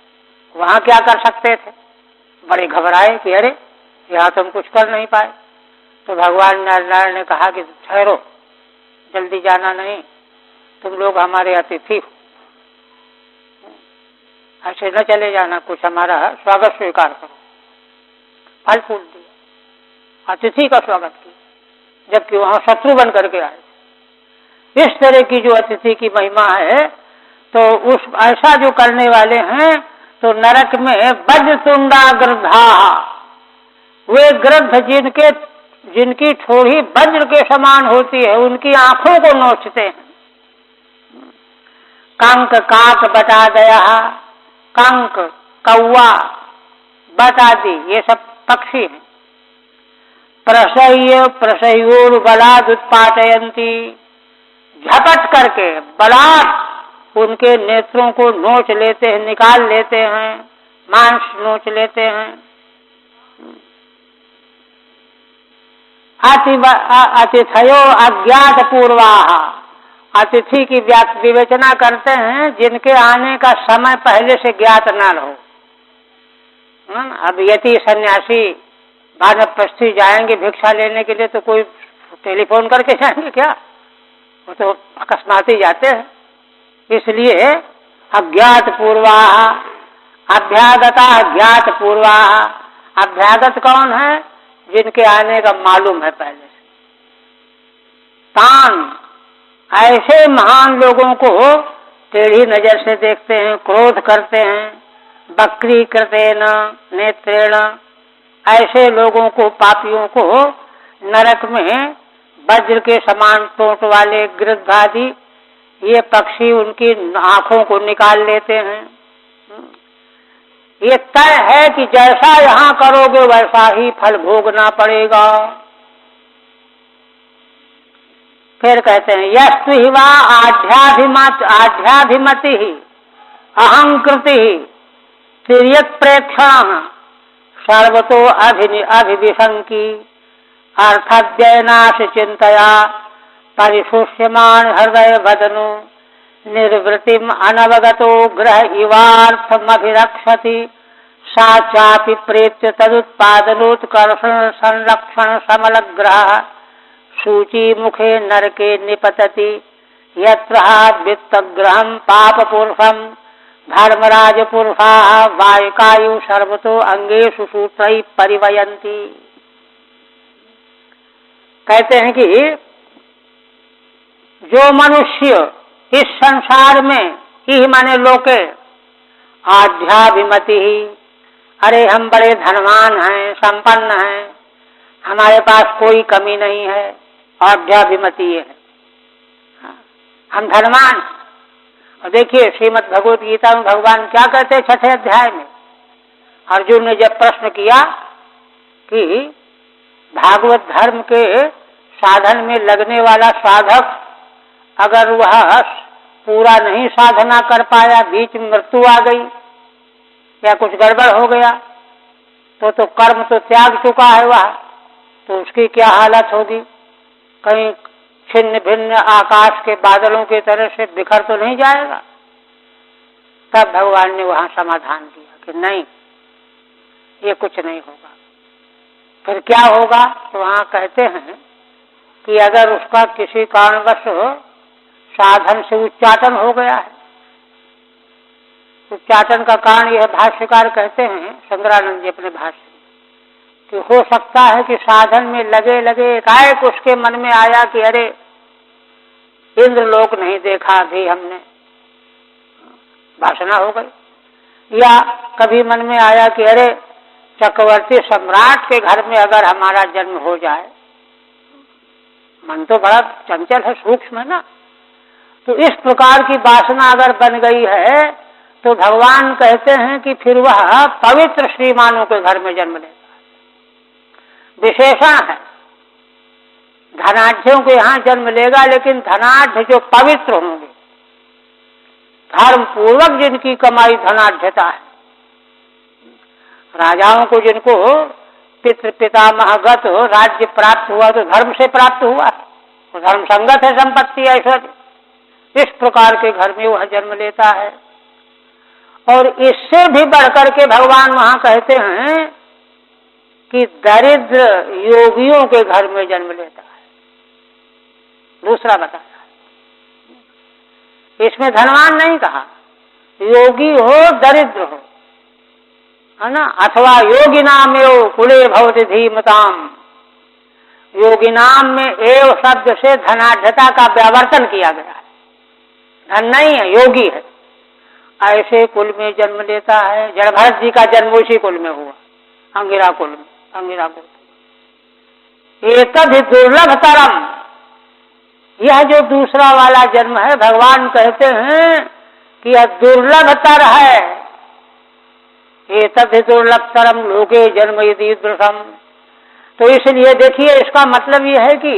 वहां क्या कर सकते थे? बड़े घबराए कि अरे यहाँ तो हम कुछ कर नहीं पाए। तो भगवान नारायण ने कहा कि ठहरो, जल्दी जाना नहीं, तुम लोग हमारे अतिथि हो, ऐसे न चले जाना, कुछ हमारा स्वागत स्वीकार करो। फल फूल दिया, अतिथि का स्वागत किया, जबकि वहां शत्रु बन करके आए। इस तरह की जो अतिथि की महिमा है, तो उस ऐसा जो करने वाले हैं, तो नरक में वज्रतुंडा गृद्धा, वे गृद्ध जिनकी ठोड़ी वज्र के समान होती है, उनकी आंखों को नोचते हैं। कंक काक बटा दया, कंक कौवा बट आदि ये सब पक्षी हैं। प्रसह्य प्रसह्योर बलाद उत्पाटयंती, झपट करके बलात् उनके नेत्रों को नोच लेते हैं, निकाल लेते हैं, मांस नोच लेते हैं। अतिथयो अज्ञात पूर्वाहा, अतिथि की विवेचना करते हैं जिनके आने का समय पहले से ज्ञात न हो। अब यति सन्यासी वानप्रस्थी जाएंगे भिक्षा लेने के लिए, तो कोई टेलीफोन करके जाएंगे क्या? वो तो अकस्मात ही जाते हैं। इसलिए अज्ञात पूर्वाहा, अभ्यागता अज्ञात पूर्वाहा, अभ्यागत कौन है? जिनके आने का मालूम है पहले से। तान, ऐसे महान लोगों को टेढ़ी नजर से देखते हैं, क्रोध करते हैं, बकरी कृतेन नेत्रेण, ऐसे लोगों को, पापियों को नरक में वज्र के समान टोंट वाले गृद्ध आदि ये पक्षी उनकी आंखों को निकाल लेते हैं। ये तय है कि जैसा यहां करोगे वैसा ही फल भोगना पड़ेगा। फिर कहते हैं यस्तु ही वा आध्याभिमति अहंकृति तिर्यक प्रेक्षण सर्वतो अभिविशंकी अर्थव्ययनाश चिंतया परिशुष्यमान हृदय वदनु निर्वृतिम अनवगतो ग्रह इवार्थमभिरक्षति सा चापि प्रेत्य तदुत्पादनोत्कर्षण संरक्षण समलग्रह सूची मुखे नरके निपतति यत्र वित्तग्रहं पापपुरुषं धर्मराज पुरुषा वायकायु सर्वतो अंगेषु सूत्रैः परिवयन्ति। कहते हैं कि जो मनुष्य इस संसार में ही माने लोके आध्याभिमति ही, अरे हम बड़े धनवान हैं, संपन्न हैं, हमारे पास कोई कमी नहीं है, आध्याभिमति है, हम धनवान। और देखिए श्रीमद् भगवत गीता में भगवान क्या कहते हैं 6ठे अध्याय में, अर्जुन ने जब प्रश्न किया कि भागवत धर्म के साधन में लगने वाला साधक अगर वह पूरा नहीं साधना कर पाया, बीच में मृत्यु आ गई या कुछ गड़बड़ हो गया, तो कर्म तो त्याग चुका है वह, तो उसकी क्या हालत होगी? कहीं छिन्न भिन्न आकाश के बादलों की तरह से बिखर तो नहीं जाएगा? तब भगवान ने वहां समाधान दिया कि नहीं, ये कुछ नहीं होगा। फिर क्या होगा? तो वहां कहते हैं कि अगर उसका किसी कारणवश साधन से उच्चाटन हो गया है, उच्चाटन का कारण यह भाष्यकार कहते हैं शंकरानंद जी अपने भाष्य कि हो सकता है कि साधन में लगे लगे एकाएक उसके मन में आया कि अरे इंद्रलोक नहीं देखा अभी हमने, वासना हो गई। या कभी मन में आया कि अरे चक्रवर्ती सम्राट के घर में अगर हमारा जन्म हो जाए, मन तो बड़ा चंचल है, सूक्ष्म है ना। तो इस प्रकार की वासना अगर बन गई है तो भगवान कहते हैं कि फिर वह पवित्र श्रीमानों के घर में जन्म लेगा। विशेषण है, धनाढ़ों के यहाँ जन्म लेगा, लेकिन धनाढ़ जो पवित्र होंगे, धर्म पूर्वक जिनकी कमाई धनाढ़ता है, राजाओं को जिनको पितृ पितामहगत राज्य प्राप्त हुआ तो धर्म से प्राप्त हुआ, तो धर्म संगत है संपत्ति ऐश्वर्य। इस प्रकार के घर में वह जन्म लेता है। और इससे भी बढ़कर के भगवान वहां कहते हैं कि दरिद्र योगियों के घर में जन्म लेता है। दूसरा बताया, इसमें धनवान नहीं कहा, योगी हो दरिद्र हो, है ना। अथवा योगी नाम एव कुले भवति धीमताम, योगी नाम में एव शब्द से धनाढ़ता का व्यावर्तन किया गया है, धन नहीं है, योगी है। ऐसे कुल में जन्म लेता है। जड़भरत जी का जन्म उसी कुल में हुआ, अंगिरा कुल में, अंगिरा कुल। एतद् दुर्लभतरम, यह जो दूसरा वाला जन्म है, भगवान कहते हैं कि यह दुर्लभतर है। एतद् दुर्लभतरम लोके जन्म ईदृशम। तो इसलिए देखिए, इसका मतलब यह है कि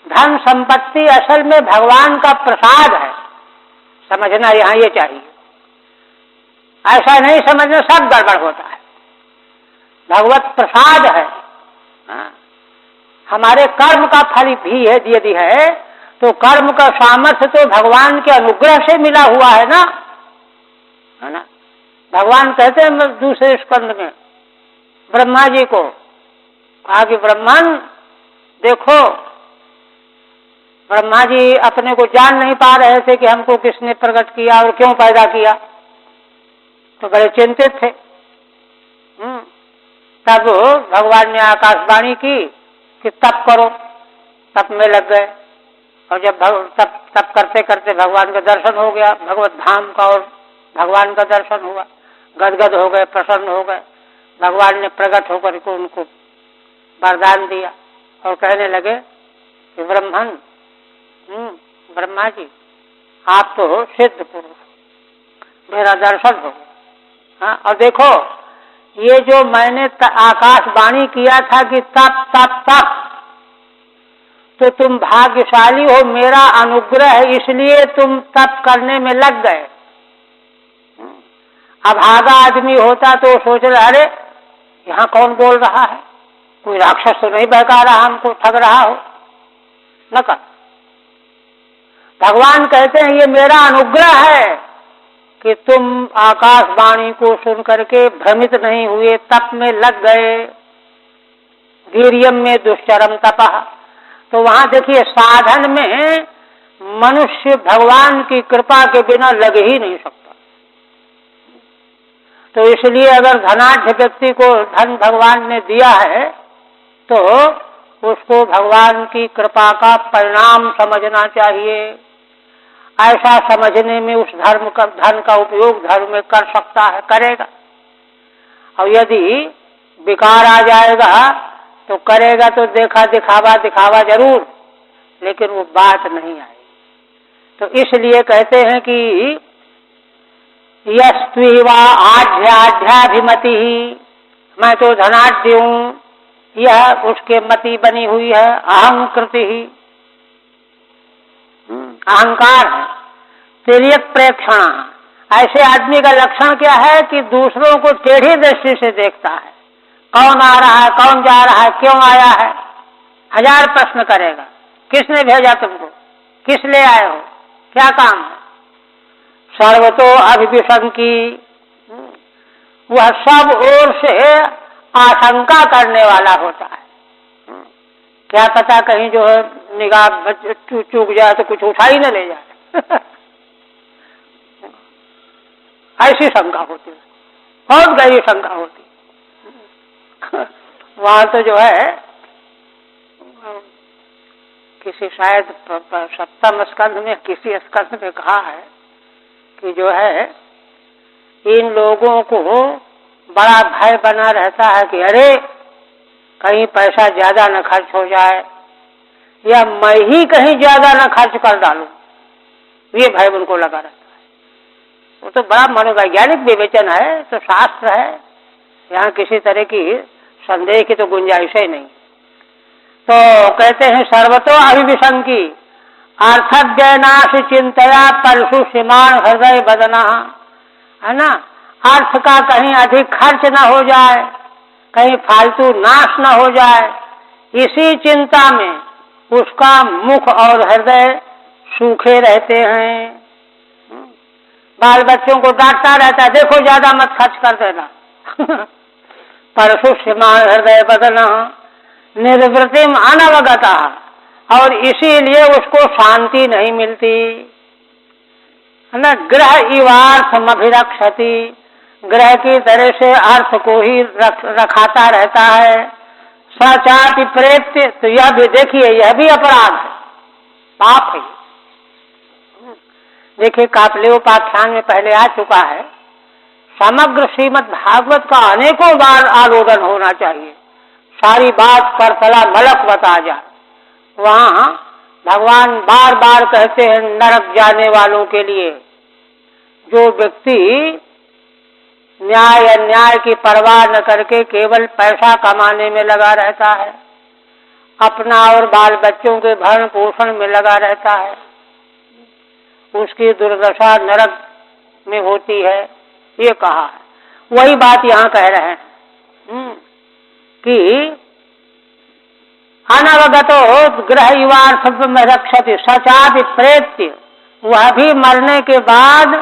धन संपत्ति असल में भगवान का प्रसाद है, समझना यहाँ ये चाहिए। ऐसा नहीं समझना, सब गड़बड़ होता है। भगवत प्रसाद है, हमारे कर्म का फल भी है, यदि है तो कर्म का सामर्थ्य तो भगवान के अनुग्रह से मिला हुआ है ना, है ना। भगवान कहते हैं दूसरे स्कंद में ब्रह्मा जी को, कहा कि ब्रह्मन देखो, ब्रह्मा जी अपने को जान नहीं पा रहे थे कि हमको किसने प्रकट किया और क्यों पैदा किया, तो बड़े चिंतित थे। तब भगवान ने आकाशवाणी की कि तप करो, तप में लग गए। और जब तप करते करते भगवान का दर्शन हो गया, भगवत धाम का और भगवान का दर्शन हुआ, गदगद हो गए, प्रसन्न हो गए। भगवान ने प्रकट होकर के उनको वरदान दिया और कहने लगे कि ब्रह्मन, ब्रह्मा जी आप तो सिद्ध पुरुष, मेरा दर्शन हो। हाँ, और देखो ये जो मैंने आकाशवाणी किया था कि तप तप तप, तो तुम भाग्यशाली हो, मेरा अनुग्रह है, इसलिए तुम तप करने में लग गए। अभागा आदमी होता तो सोच रहा, अरे यहाँ कौन बोल रहा है, कोई राक्षस तो नहीं बहका रहा, हमको ठग रहा हो न कर। भगवान कहते हैं ये मेरा अनुग्रह है कि तुम आकाशवाणी को सुन करके भ्रमित नहीं हुए, तप में लग गए। वीर्यम में दुष्चरम तपः। तो वहां देखिए, साधन में मनुष्य भगवान की कृपा के बिना लग ही नहीं सकता। तो इसलिए अगर धनाढ़ व्यक्ति को धन भगवान ने दिया है तो उसको भगवान की कृपा का परिणाम समझना चाहिए। ऐसा समझने में उस धन का उपयोग धर्म में कर सकता है, करेगा। और यदि विकार आ जाएगा तो करेगा तो देखा दिखावा जरूर, लेकिन वो बात नहीं आएगी। तो इसलिए कहते हैं कि यस्त्विवा आध्याध्याभिमति, मैं तो धनाढ्य हूं, यह उसके मति बनी हुई है। अहंकृति, अहंकार है। तिर्यक प्रेक्षण, ऐसे आदमी का लक्षण क्या है कि दूसरों को टेढ़ी दृष्टि से देखता है। कौन आ रहा है, कौन जा रहा है, क्यों आया है, 1000 प्रश्न करेगा। किसने भेजा तुमको, किस ले आए हो, क्या काम है। सर्वतो अभिविशंकी, वह सब ओर से आशंका करने वाला होता है। क्या पता कहीं जो है निगाह चूक जाए तो कुछ उठा ही न ले जाए ऐसी शंका होती है, बहुत गहरी शंका होती है। वहां तो जो है किसी शायद 7वें स्कंध में किसी स्कंध में कहा है कि जो है इन लोगों को बड़ा भय बना रहता है कि अरे कहीं पैसा ज्यादा न खर्च हो जाए, या मैं ही कहीं ज्यादा न खर्च कर डालूं, ये भय उनको लगा रहता है। वो तो बड़ा मनोवैज्ञानिक विवेचन है, तो शास्त्र है, यहाँ किसी तरह की संदेह की तो गुंजाइश ही नहीं। तो कहते हैं सर्वतो अभिविशंकी अर्थज्ञानाश चिंतया परशु सीमान हृदय बदना, है ना। अर्थ का कहीं अधिक खर्च न हो जाए, कहीं फालतू नाश न हो जाए, इसी चिंता में उसका मुख और हृदय सूखे रहते हैं, बाल बच्चों को डांटता रहता है, देखो ज्यादा मत खर्च कर देना। परशुष्यमाण हृदय बदना निर्वृतिम अनवगता, और इसीलिए उसको शांति नहीं मिलती है ना। ग्रह इवार्थमभिरक्षति, ग्रह की तरह से अर्थ को ही रखाता रहता है। सचाति प्रेत्य, तो यह भी देखिए, यह भी अपराध है, पाप है। देखिए कापलेयोपाख्यान में पहले आ चुका है, समग्र श्रीमद् भागवत का अनेकों बार आलोडन होना चाहिए, सारी बात करतला मलक बता जाए। वहां भगवान बार बार कहते हैं नरक जाने वालों के लिए, जो व्यक्ति न्याय अन्याय की परवाह न करके केवल पैसा कमाने में लगा रहता है, अपना और बाल बच्चों के भरण पोषण में लगा रहता है, उसकी दुर्दशा नरक में होती है, ये कहा है। वही बात यहाँ कह रहे हैं कि अनवगतो ग्रह युवार्थम रक्षति सचादि प्रेत्य, वह भी मरने के बाद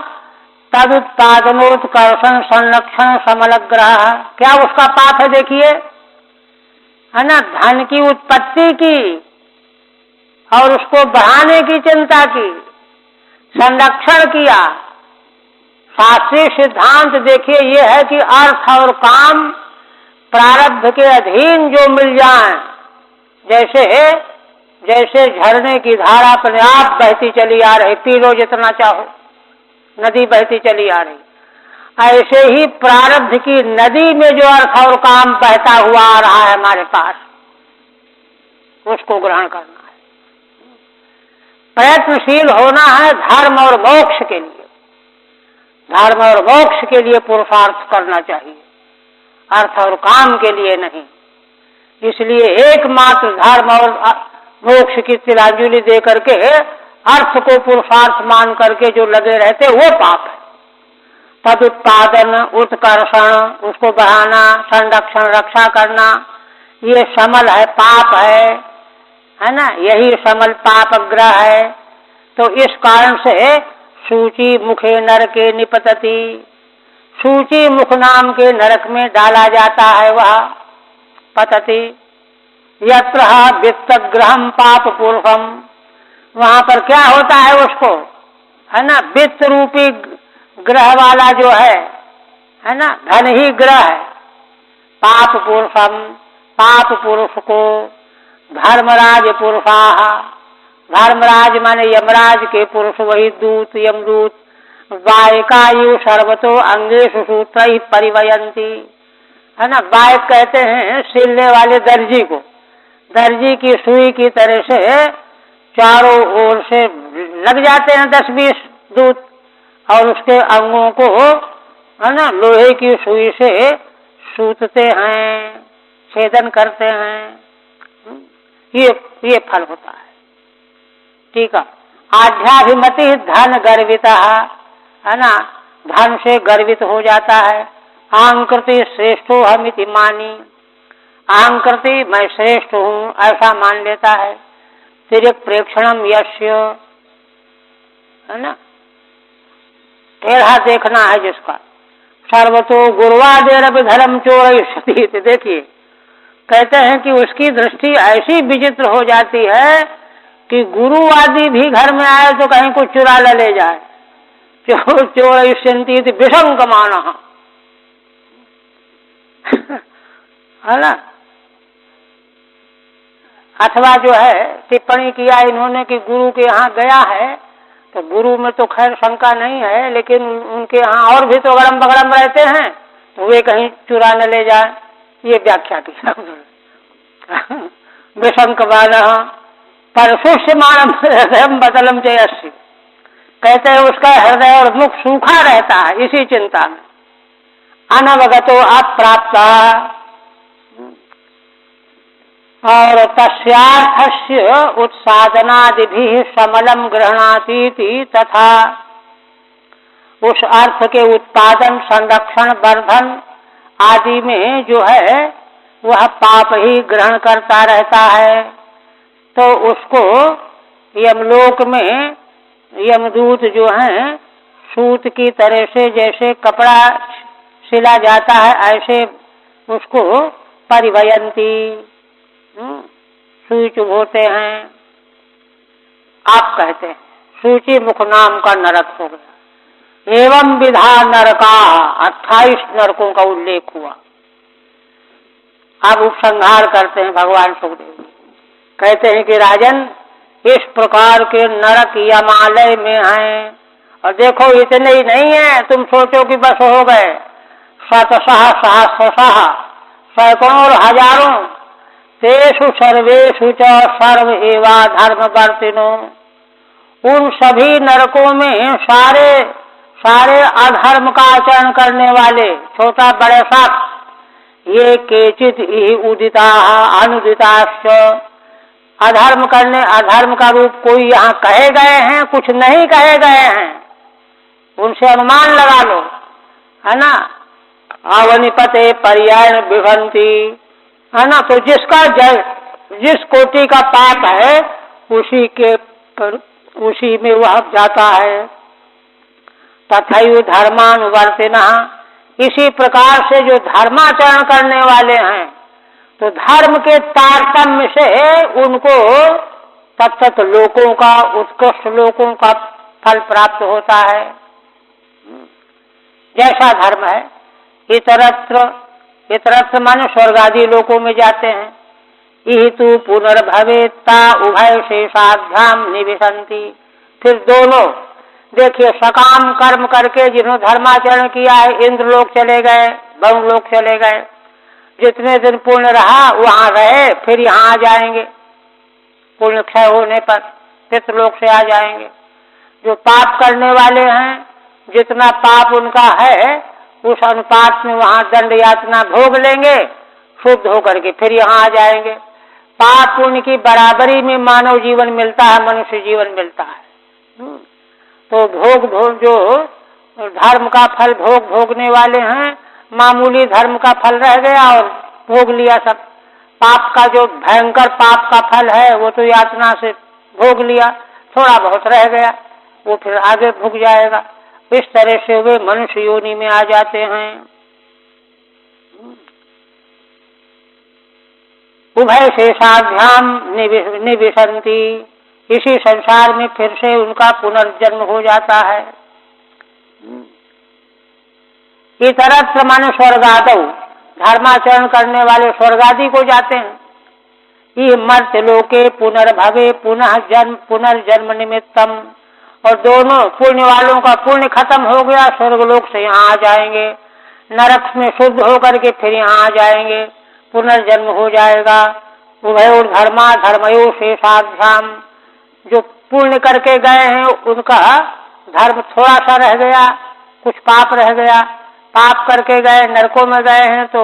तद उत्पादनोत्कर्षण संरक्षण समलग्रह, क्या उसका पाप है देखिए, है ना। धन की उत्पत्ति की और उसको बढ़ाने की चिंता की, संरक्षण किया। शास्त्रीय सिद्धांत देखिए ये है कि अर्थ और काम प्रारब्ध के अधीन जो मिल जाए, जैसे जैसे झरने की धारा अपने आप बहती चली आ रही, पी लो जितना चाहो, नदी बहती चली आ रही, ऐसे ही प्रारब्ध की नदी में जो अर्थ और काम बहता हुआ आ रहा है हमारे पास, उसको ग्रहण करना है। प्रयत्नशील होना है धर्म और मोक्ष के लिए, धर्म और मोक्ष के लिए पुरुषार्थ करना चाहिए, अर्थ और काम के लिए नहीं। इसलिए एकमात्र धर्म और मोक्ष की तिलांजलि दे करके अर्थ को पुरुषार्थ मान करके जो लगे रहते वो पाप है। तद उत्पादन उत्कर्षण, उसको बढ़ाना, संरक्षण रक्षा करना, ये समल है, पाप है ना। यही समल पाप ग्रह है। तो इस कारण से सूची मुखे नरके निपतति, सूची मुख नाम के नरक में डाला जाता है। वह पतति यत्र वित्त ग्रहम पाप पूर्वम, वहां पर क्या होता है उसको, है ना, वित्त रूपी ग्रह वाला जो है ना, धन ही ग्रह है। पाप पुरुषम, पाप पुरुष को धर्मराज पुरुषाः, धर्मराज माने यमराज के पुरुष, वही दूत यमदूत, वायकायु सर्वतो अंगेषु सूत्र परिवयंती, है ना। वायक कहते हैं सिलने वाले दर्जी को, दर्जी की सुई की तरह से चारों ओर से लग जाते हैं 10-20 दूत, और उसके अंगों को, है ना, लोहे की सुई से सूतते हैं, छेदन करते हैं। ये फल होता है। ठीक है। आध्याभिमति धन गर्विता, है ना, धन से गर्वित हो जाता है। अहंकृति श्रेष्ठो हमिति मानी, अहंकृति मैं श्रेष्ठ हूँ ऐसा मान लेता है। तिर्यक प्रेक्षणम यस्य, है ना, टेढ़ा देखना है जिसका। सर्वतो गुरुवादेरपि धर्म चोरयिष्यति, देखिए कहते हैं कि उसकी दृष्टि ऐसी विचित्र हो जाती है कि गुरुवादी भी घर में आए तो कहीं कुछ चुरा ले जाए। चोरयिष्यन्ति विषंकमानः, है ना। अथवा जो है टिप्पणी किया इन्होंने कि गुरु के यहाँ गया है, तो गुरु में तो खैर शंका नहीं है, लेकिन उनके यहाँ और भी तो अगड़म बगड़म रहते हैं, तो वे कहीं चुरा न ले जाए, ये व्याख्या की। विशंकमानः परशुष्यमाणं हृदयं बदलम जयस्य, कहते हैं उसका हृदय और मुख सूखा रहता है इसी चिंता में। अनवगतो अप्राप्ता, और तस्यार्थस्य उत्सादनादिभिः समलम गृह्णातीति, तथा उस अर्थ के उत्पादन, संरक्षण, वर्धन आदि में जो है वह पाप ही ग्रहण करता रहता है। तो उसको यमलोक में यमदूत जो हैं सूत की तरह से जैसे कपड़ा सिला जाता है ऐसे उसको परिवयंती सुई चुभोते हैं। आप कहते हैं सूची मुख नाम का नरक हो गया। एवं विधा नरका 28 नरकों का उल्लेख हुआ। अब उपसंहार करते हैं भगवान सुखदेव। कहते हैं कि राजन इस प्रकार के नरक यमालय में हैं। और देखो इतने ही नहीं है, तुम सोचो कि बस हो गए। शतशः सहस्रशः सैकड़ों और हजारों तेषु सर्वेषु च सर्व एवा धर्मवर्तिनो। उन सभी नरकों में सारे सारे अधर्म का आचरण करने वाले छोटा बड़े सब ये केचित ही उदिता अनुदिताश्च। अधर्म करने अधर्म का रूप कोई यहाँ कहे गए हैं, कुछ नहीं कहे गए हैं, उनसे अनुमान लगा लो, है ना। अवनिपते पर्याय विभंति, है ना। तो जिसका जिस कोटि का पाप है उसी में वह जाता है। तथैव धर्मानुवर्तिना, इसी प्रकार से जो धर्माचरण करने वाले हैं तो धर्म के तारतम्य से उनको तत्त लोकों का उत्कृष्ट लोकों का फल प्राप्त होता है। जैसा धर्म है इतरत्र माने स्वर्ग आदि लोकों में जाते हैं। यही तो पुनर्भवेत्ता उभय शेषाभ्याम निविशंति। फिर दोनों देखिए सकाम कर्म करके जिन्होंने धर्माचरण किया है इंद्रलोक चले गए, वरुण लोक चले गए। जितने दिन पुण्य रहा वहां रहे, फिर यहाँ आ जाएंगे। पुण्य क्षय होने पर पितृलोक से आ जाएंगे। जो पाप करने वाले हैं जितना पाप उनका है उस अनुपात में वहां दंड यातना भोग लेंगे, शुद्ध होकर के फिर यहाँ आ जाएंगे। पाप पुण्य की बराबरी में मानव जीवन मिलता है, मनुष्य जीवन मिलता है। तो भोग जो धर्म का फल भोगने वाले हैं, मामूली धर्म का फल रह गया और भोग लिया सब। पाप का जो भयंकर पाप का फल है वो तो यातना से भोग लिया, थोड़ा बहुत रह गया वो फिर आगे भोग जाएगा। इस तरह से वे मनुष्य योनि में आ जाते हैं। उभय शेषाभ्याम निविशंति, इसी संसार में फिर से उनका पुनर्जन्म हो जाता है। इतरत्र माने स्वर्गादौ, धर्माचरण करने वाले स्वर्गादि को जाते हैं। ये मर्त्य लोके पुनर्भवे पुनर्जन्म निमित्तम, और दोनों पुण्य वालों का पुण्य खत्म हो गया, स्वर्गलोक से यहाँ आ जाएंगे। नरक में शुद्ध होकर के फिर यहाँ आ जाएंगे, पुनर्जन्म हो जाएगा। उभयोर धर्मा धर्मयो शेषाभ्याम, जो पुण्य करके गए हैं उनका धर्म थोड़ा सा रह गया, कुछ पाप रह गया। पाप करके गए नरकों में गए हैं तो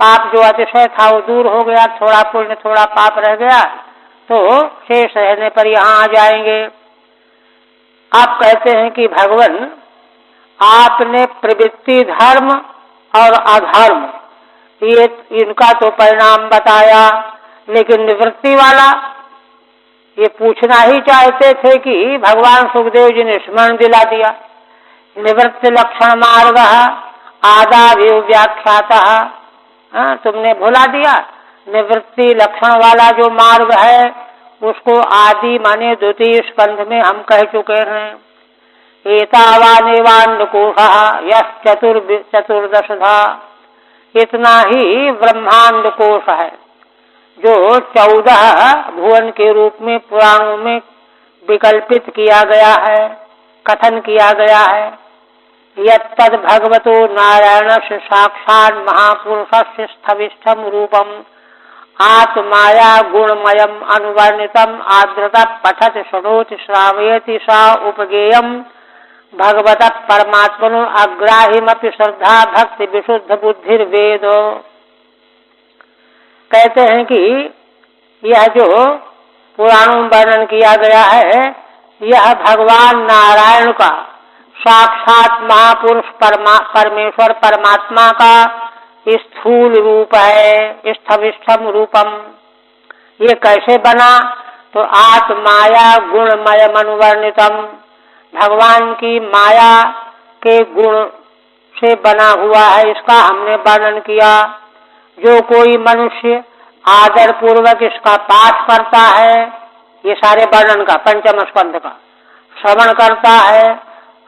पाप जो अतिशय था वो दूर हो गया, थोड़ा पुण्य थोड़ा पाप रह गया तो शेष रहने पर यहाँ आ जाएंगे। आप कहते हैं कि भगवान आपने प्रवृत्ति धर्म और अधर्म ये इनका तो परिणाम बताया, लेकिन निवृत्ति वाला ये पूछना ही चाहते थे कि भगवान सुखदेव जी ने स्मरण दिला दिया। निवृत्ति लक्षण मार्ग आदावेव व्याख्याता, तुमने भुला दिया। निवृत्ति लक्षण वाला जो मार्ग है उसको आदि माने द्वितीय स्कंध में हम कह चुके हैं। एतावानेवान्नकोशः यश्चतुर्दशधा, इतना ही ब्रह्मांड कोश है जो 14 भुवन के रूप में पुराणों में विकल्पित किया गया है, कथन किया गया है। यत्तद् भगवतो नारायणस्य साक्षात् महापुरुषस्य स्थविष्ठम रूपम आत्माया गुणमयम अनुवर्णितम आद्रता पठति शृणोति श्रावयति सा उपगेयम भगवतः परमात्मनो अग्राहिमपि श्रद्धा भक्ति विशुद्ध बुद्धिर्वेद। कहते हैं कि यह जो पुराणों में वर्णन किया गया है यह भगवान नारायण का साक्षात महापुरुष परमेश्वर परमात्मा का स्थूल रूप है, स्थविष्ठम रूपम। ये कैसे बना? तो आत्माया गुणमय मनुवर्णितम, भगवान की माया के गुण से बना हुआ है, इसका हमने वर्णन किया। जो कोई मनुष्य आदर पूर्वक इसका पाठ करता है, ये सारे वर्णन का पंचम स्कंध का श्रवण करता है,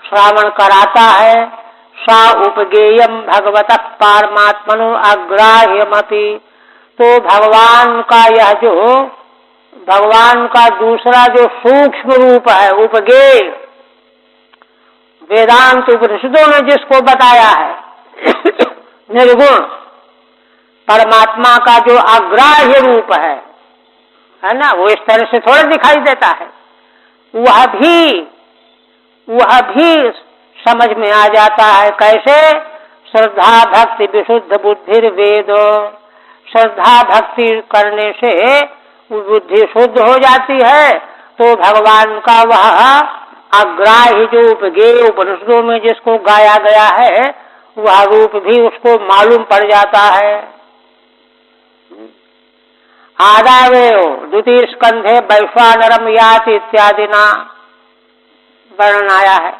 श्रावण कराता है, सा उपगेयम भगवतः पारमात्मनो अग्राह्यमपि, तो भगवान का यह जो भगवान का दूसरा जो सूक्ष्म रूप है उपगेय, वेदांत उपनिषदों ने जिसको बताया है निर्गुण परमात्मा का जो अग्राह्य रूप है ना, वो इस तरह से थोड़ा दिखाई देता है, वह भी समझ में आ जाता है। कैसे? श्रद्धा भक्ति विशुद्ध बुद्धि वेद, श्रद्धा भक्ति करने से बुद्धि शुद्ध हो जाती है, तो भगवान का वह अग्राह्य जो उपगेय उपनिषदों में जिसको गाया गया है, वह रूप भी उसको मालूम पड़ जाता है। आदावेव द्वितीय स्कंधे वैश्वानरम याति इत्यादि ना वर्णन आया है।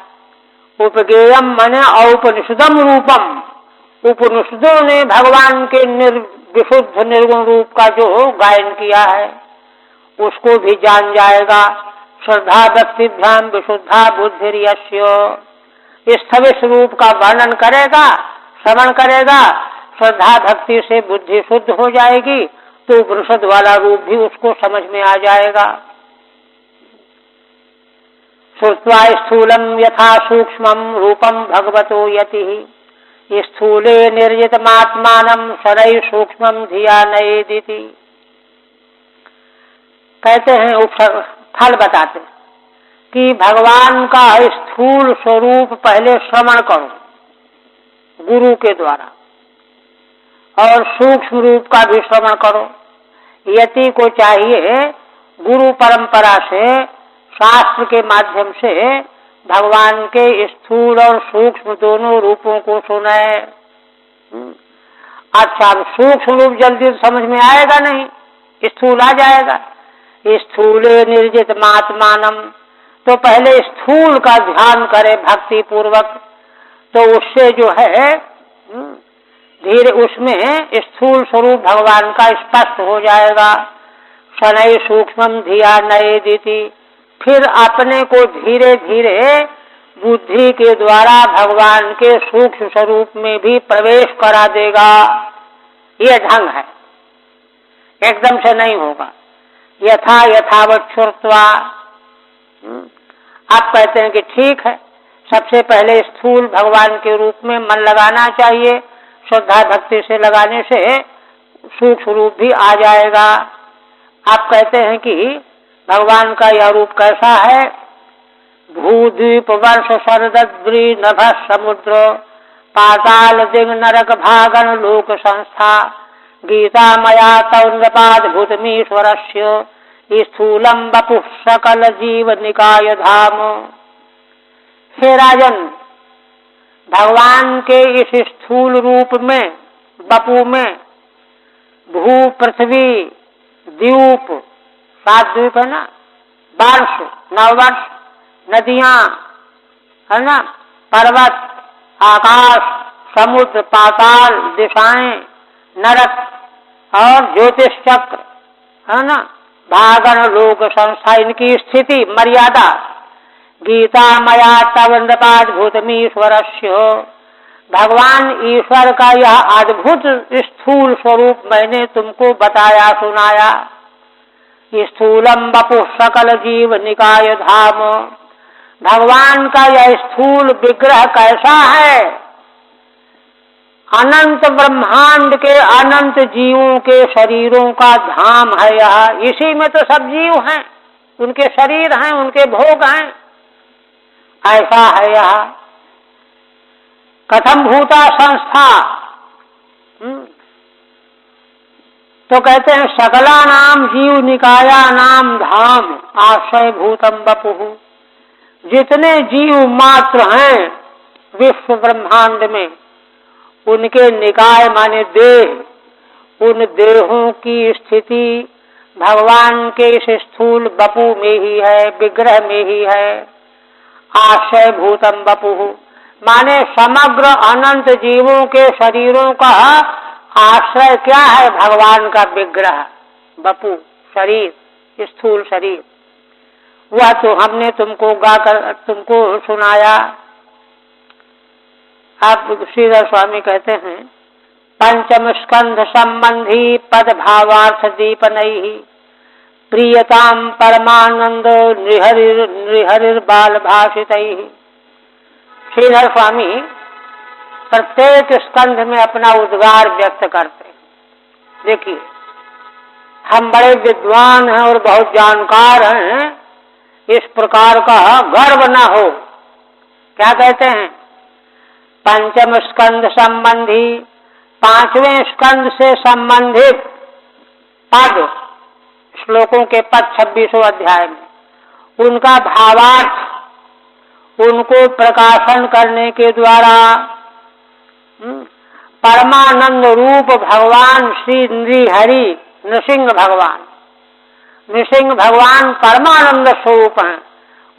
उपगेयम मने औपनिषदम रूपम, उपनिषदों ने भगवान के विशुद्ध निर्गुण रूप का जो गायन किया है उसको भी जान जाएगा। श्रद्धा भक्तिभ्याम विशुद्धा बुद्धि यस्य, स्थविर रूप का वर्णन करेगा, श्रवण करेगा, श्रद्धा भक्ति से बुद्धि शुद्ध हो जाएगी, तो उपनिषद वाला रूप भी उसको समझ में आ जाएगा। श्रुत्वा स्थूलम यथा सूक्ष्मम रूपम भगवतो यति, स्थूले निर्जितमात्मानं शनै सूक्ष्मम धिया नयेदिति। कहते हैं फल बताते कि भगवान का स्थूल स्वरूप पहले श्रवण करो गुरु के द्वारा, और सूक्ष्म रूप का भी श्रवण करो। यति को चाहिए गुरु परंपरा से, शास्त्र के माध्यम से भगवान के स्थूल और सूक्ष्म दोनों रूपों को सुने। अच्छा, सूक्ष्म रूप जल्दी समझ में आएगा नहीं, स्थूल आ जाएगा। स्थूले निर्जित मात्मानम, तो पहले स्थूल का ध्यान करे भक्ति पूर्वक, तो उससे जो है धीरे उसमें स्थूल स्वरूप भगवान का स्पष्ट हो जाएगा। शनै सूक्ष्मम धिया नयेदिति, फिर अपने को धीरे धीरे बुद्धि के द्वारा भगवान के सूक्ष्म स्वरूप में भी प्रवेश करा देगा। ये ढंग है, एकदम से नहीं होगा। यथा यथावत श्रुत्वा, आप कहते हैं कि ठीक है, सबसे पहले स्थूल भगवान के रूप में मन लगाना चाहिए, श्रद्धा भक्ति से लगाने से सूक्ष्म रूप भी आ जाएगा। आप कहते हैं कि भगवान का यह रूप कैसा है? भूद्वीप वर्ष शरदद्री नभ समुद्र पाताल दिंग नरक भागन लोक संस्था गीता मया तौन्नपाद भूतमीश्वरस्य स्थूलम बपु सकल जीव निकाय धाम। हे राजन, भगवान के इस स्थूल रूप में, बपू में, भू पृथ्वी द्वीप, 7 द्वीप है ना, वर्ष 9 वर्ष, नदियां है ना, पर्वत, आकाश, समुद्र, पाताल, दिशाएं, नरक और ज्योतिष चक्र है ना, भागन लोक संस्था, इनकी स्थिति मर्यादा। गीता मया तव नृपाद भूतमीश्वरस्य, भगवान ईश्वर का यह अद्भुत स्थूल स्वरूप मैंने तुमको बताया सुनाया। स्थूलम बपु सकल जीव निकाय धाम, भगवान का यह स्थूल विग्रह कैसा है? अनंत ब्रह्मांड के अनंत जीवों के शरीरों का धाम है यह। इसी में तो सब जीव हैं, उनके शरीर हैं, उनके भोग हैं, ऐसा है यह। कथम भूता संस्था, तो कहते हैं सकला नाम जीव निकाया नाम धाम आश्रय भूतम बपुहु। जितने जीव मात्र हैं विश्व ब्रह्मांड में, उनके निकाय माने देह, उन देहों की स्थिति भगवान के इस स्थूल बपू में ही है, विग्रह में ही है। आश्रय भूतम बपू माने समग्र अनंत जीवों के शरीरों का आश्रय क्या है? भगवान का विग्रह बपू, शरीर, स्थूल शरीर। वह तो हमने तुमको गाकर तुमको सुनाया। आप श्रीधर स्वामी कहते हैं, पंचम स्कंध संबंधी पद भावार्थ दीपनैहि प्रियताम परमानंद नृहरिर बाल भाषितैहि। श्रीधर स्वामी प्रत्येक स्कंध में अपना उद्गार व्यक्त करते। देखिए, हम बड़े विद्वान हैं और बहुत जानकार हैं, इस प्रकार का गर्व न हो। क्या कहते हैं? पंचम स्कंध संबंधी, पांचवें स्कंध से संबंधित पद, श्लोकों के पद 26वें अध्याय में, उनका भावार्थ, उनको प्रकाशन करने के द्वारा परमानंद रूप भगवान श्री नृहरि, नृसिंह भगवान, नृसिंह भगवान परमानंद स्वरूप हैं,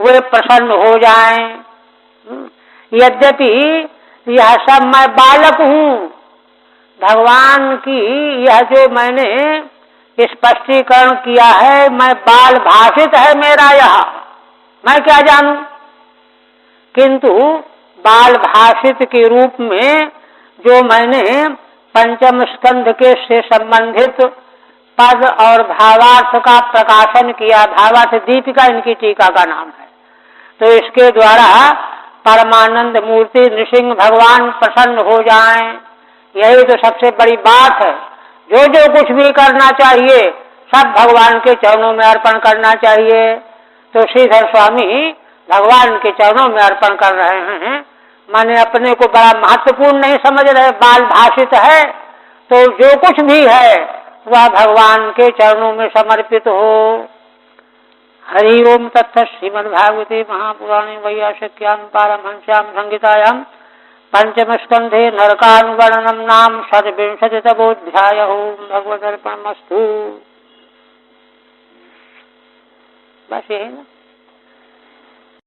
वे प्रसन्न हो जाएं। यद्यपि यह सब मैं बालक हूँ, भगवान की यह जो मैंने स्पष्टीकरण किया है, मैं बाल भाषित है मेरा यह, मैं क्या जानूं। किंतु बाल भाषित के रूप में जो मैंने पंचम स्कंध के से संबंधित पद और भावार्थ का प्रकाशन किया, भावार्थ दीपिका इनकी टीका का नाम है, तो इसके द्वारा परमानंद मूर्ति नृसिंह भगवान प्रसन्न हो जाएं, यही तो सबसे बड़ी बात है। जो जो कुछ भी करना चाहिए सब भगवान के चरणों में अर्पण करना चाहिए। तो श्रीधर स्वामी भगवान के चरणों में अर्पण कर रहे हैं, माने अपने को बड़ा महत्वपूर्ण नहीं समझ रहे, बाल भाषित है तो जो कुछ भी है वह भगवान के चरणों में समर्पित हो। हरि ओम तत्सत्। श्रीमद्भागवते महापुराणे वैयासिक्यां पारमहंस्यां संहितायां पंचम स्कंधे नरकानुवर्णनम नाम षड्विंशतितमोऽध्यायः। ओम भगवदर्पणमस्तु। बस यही ना।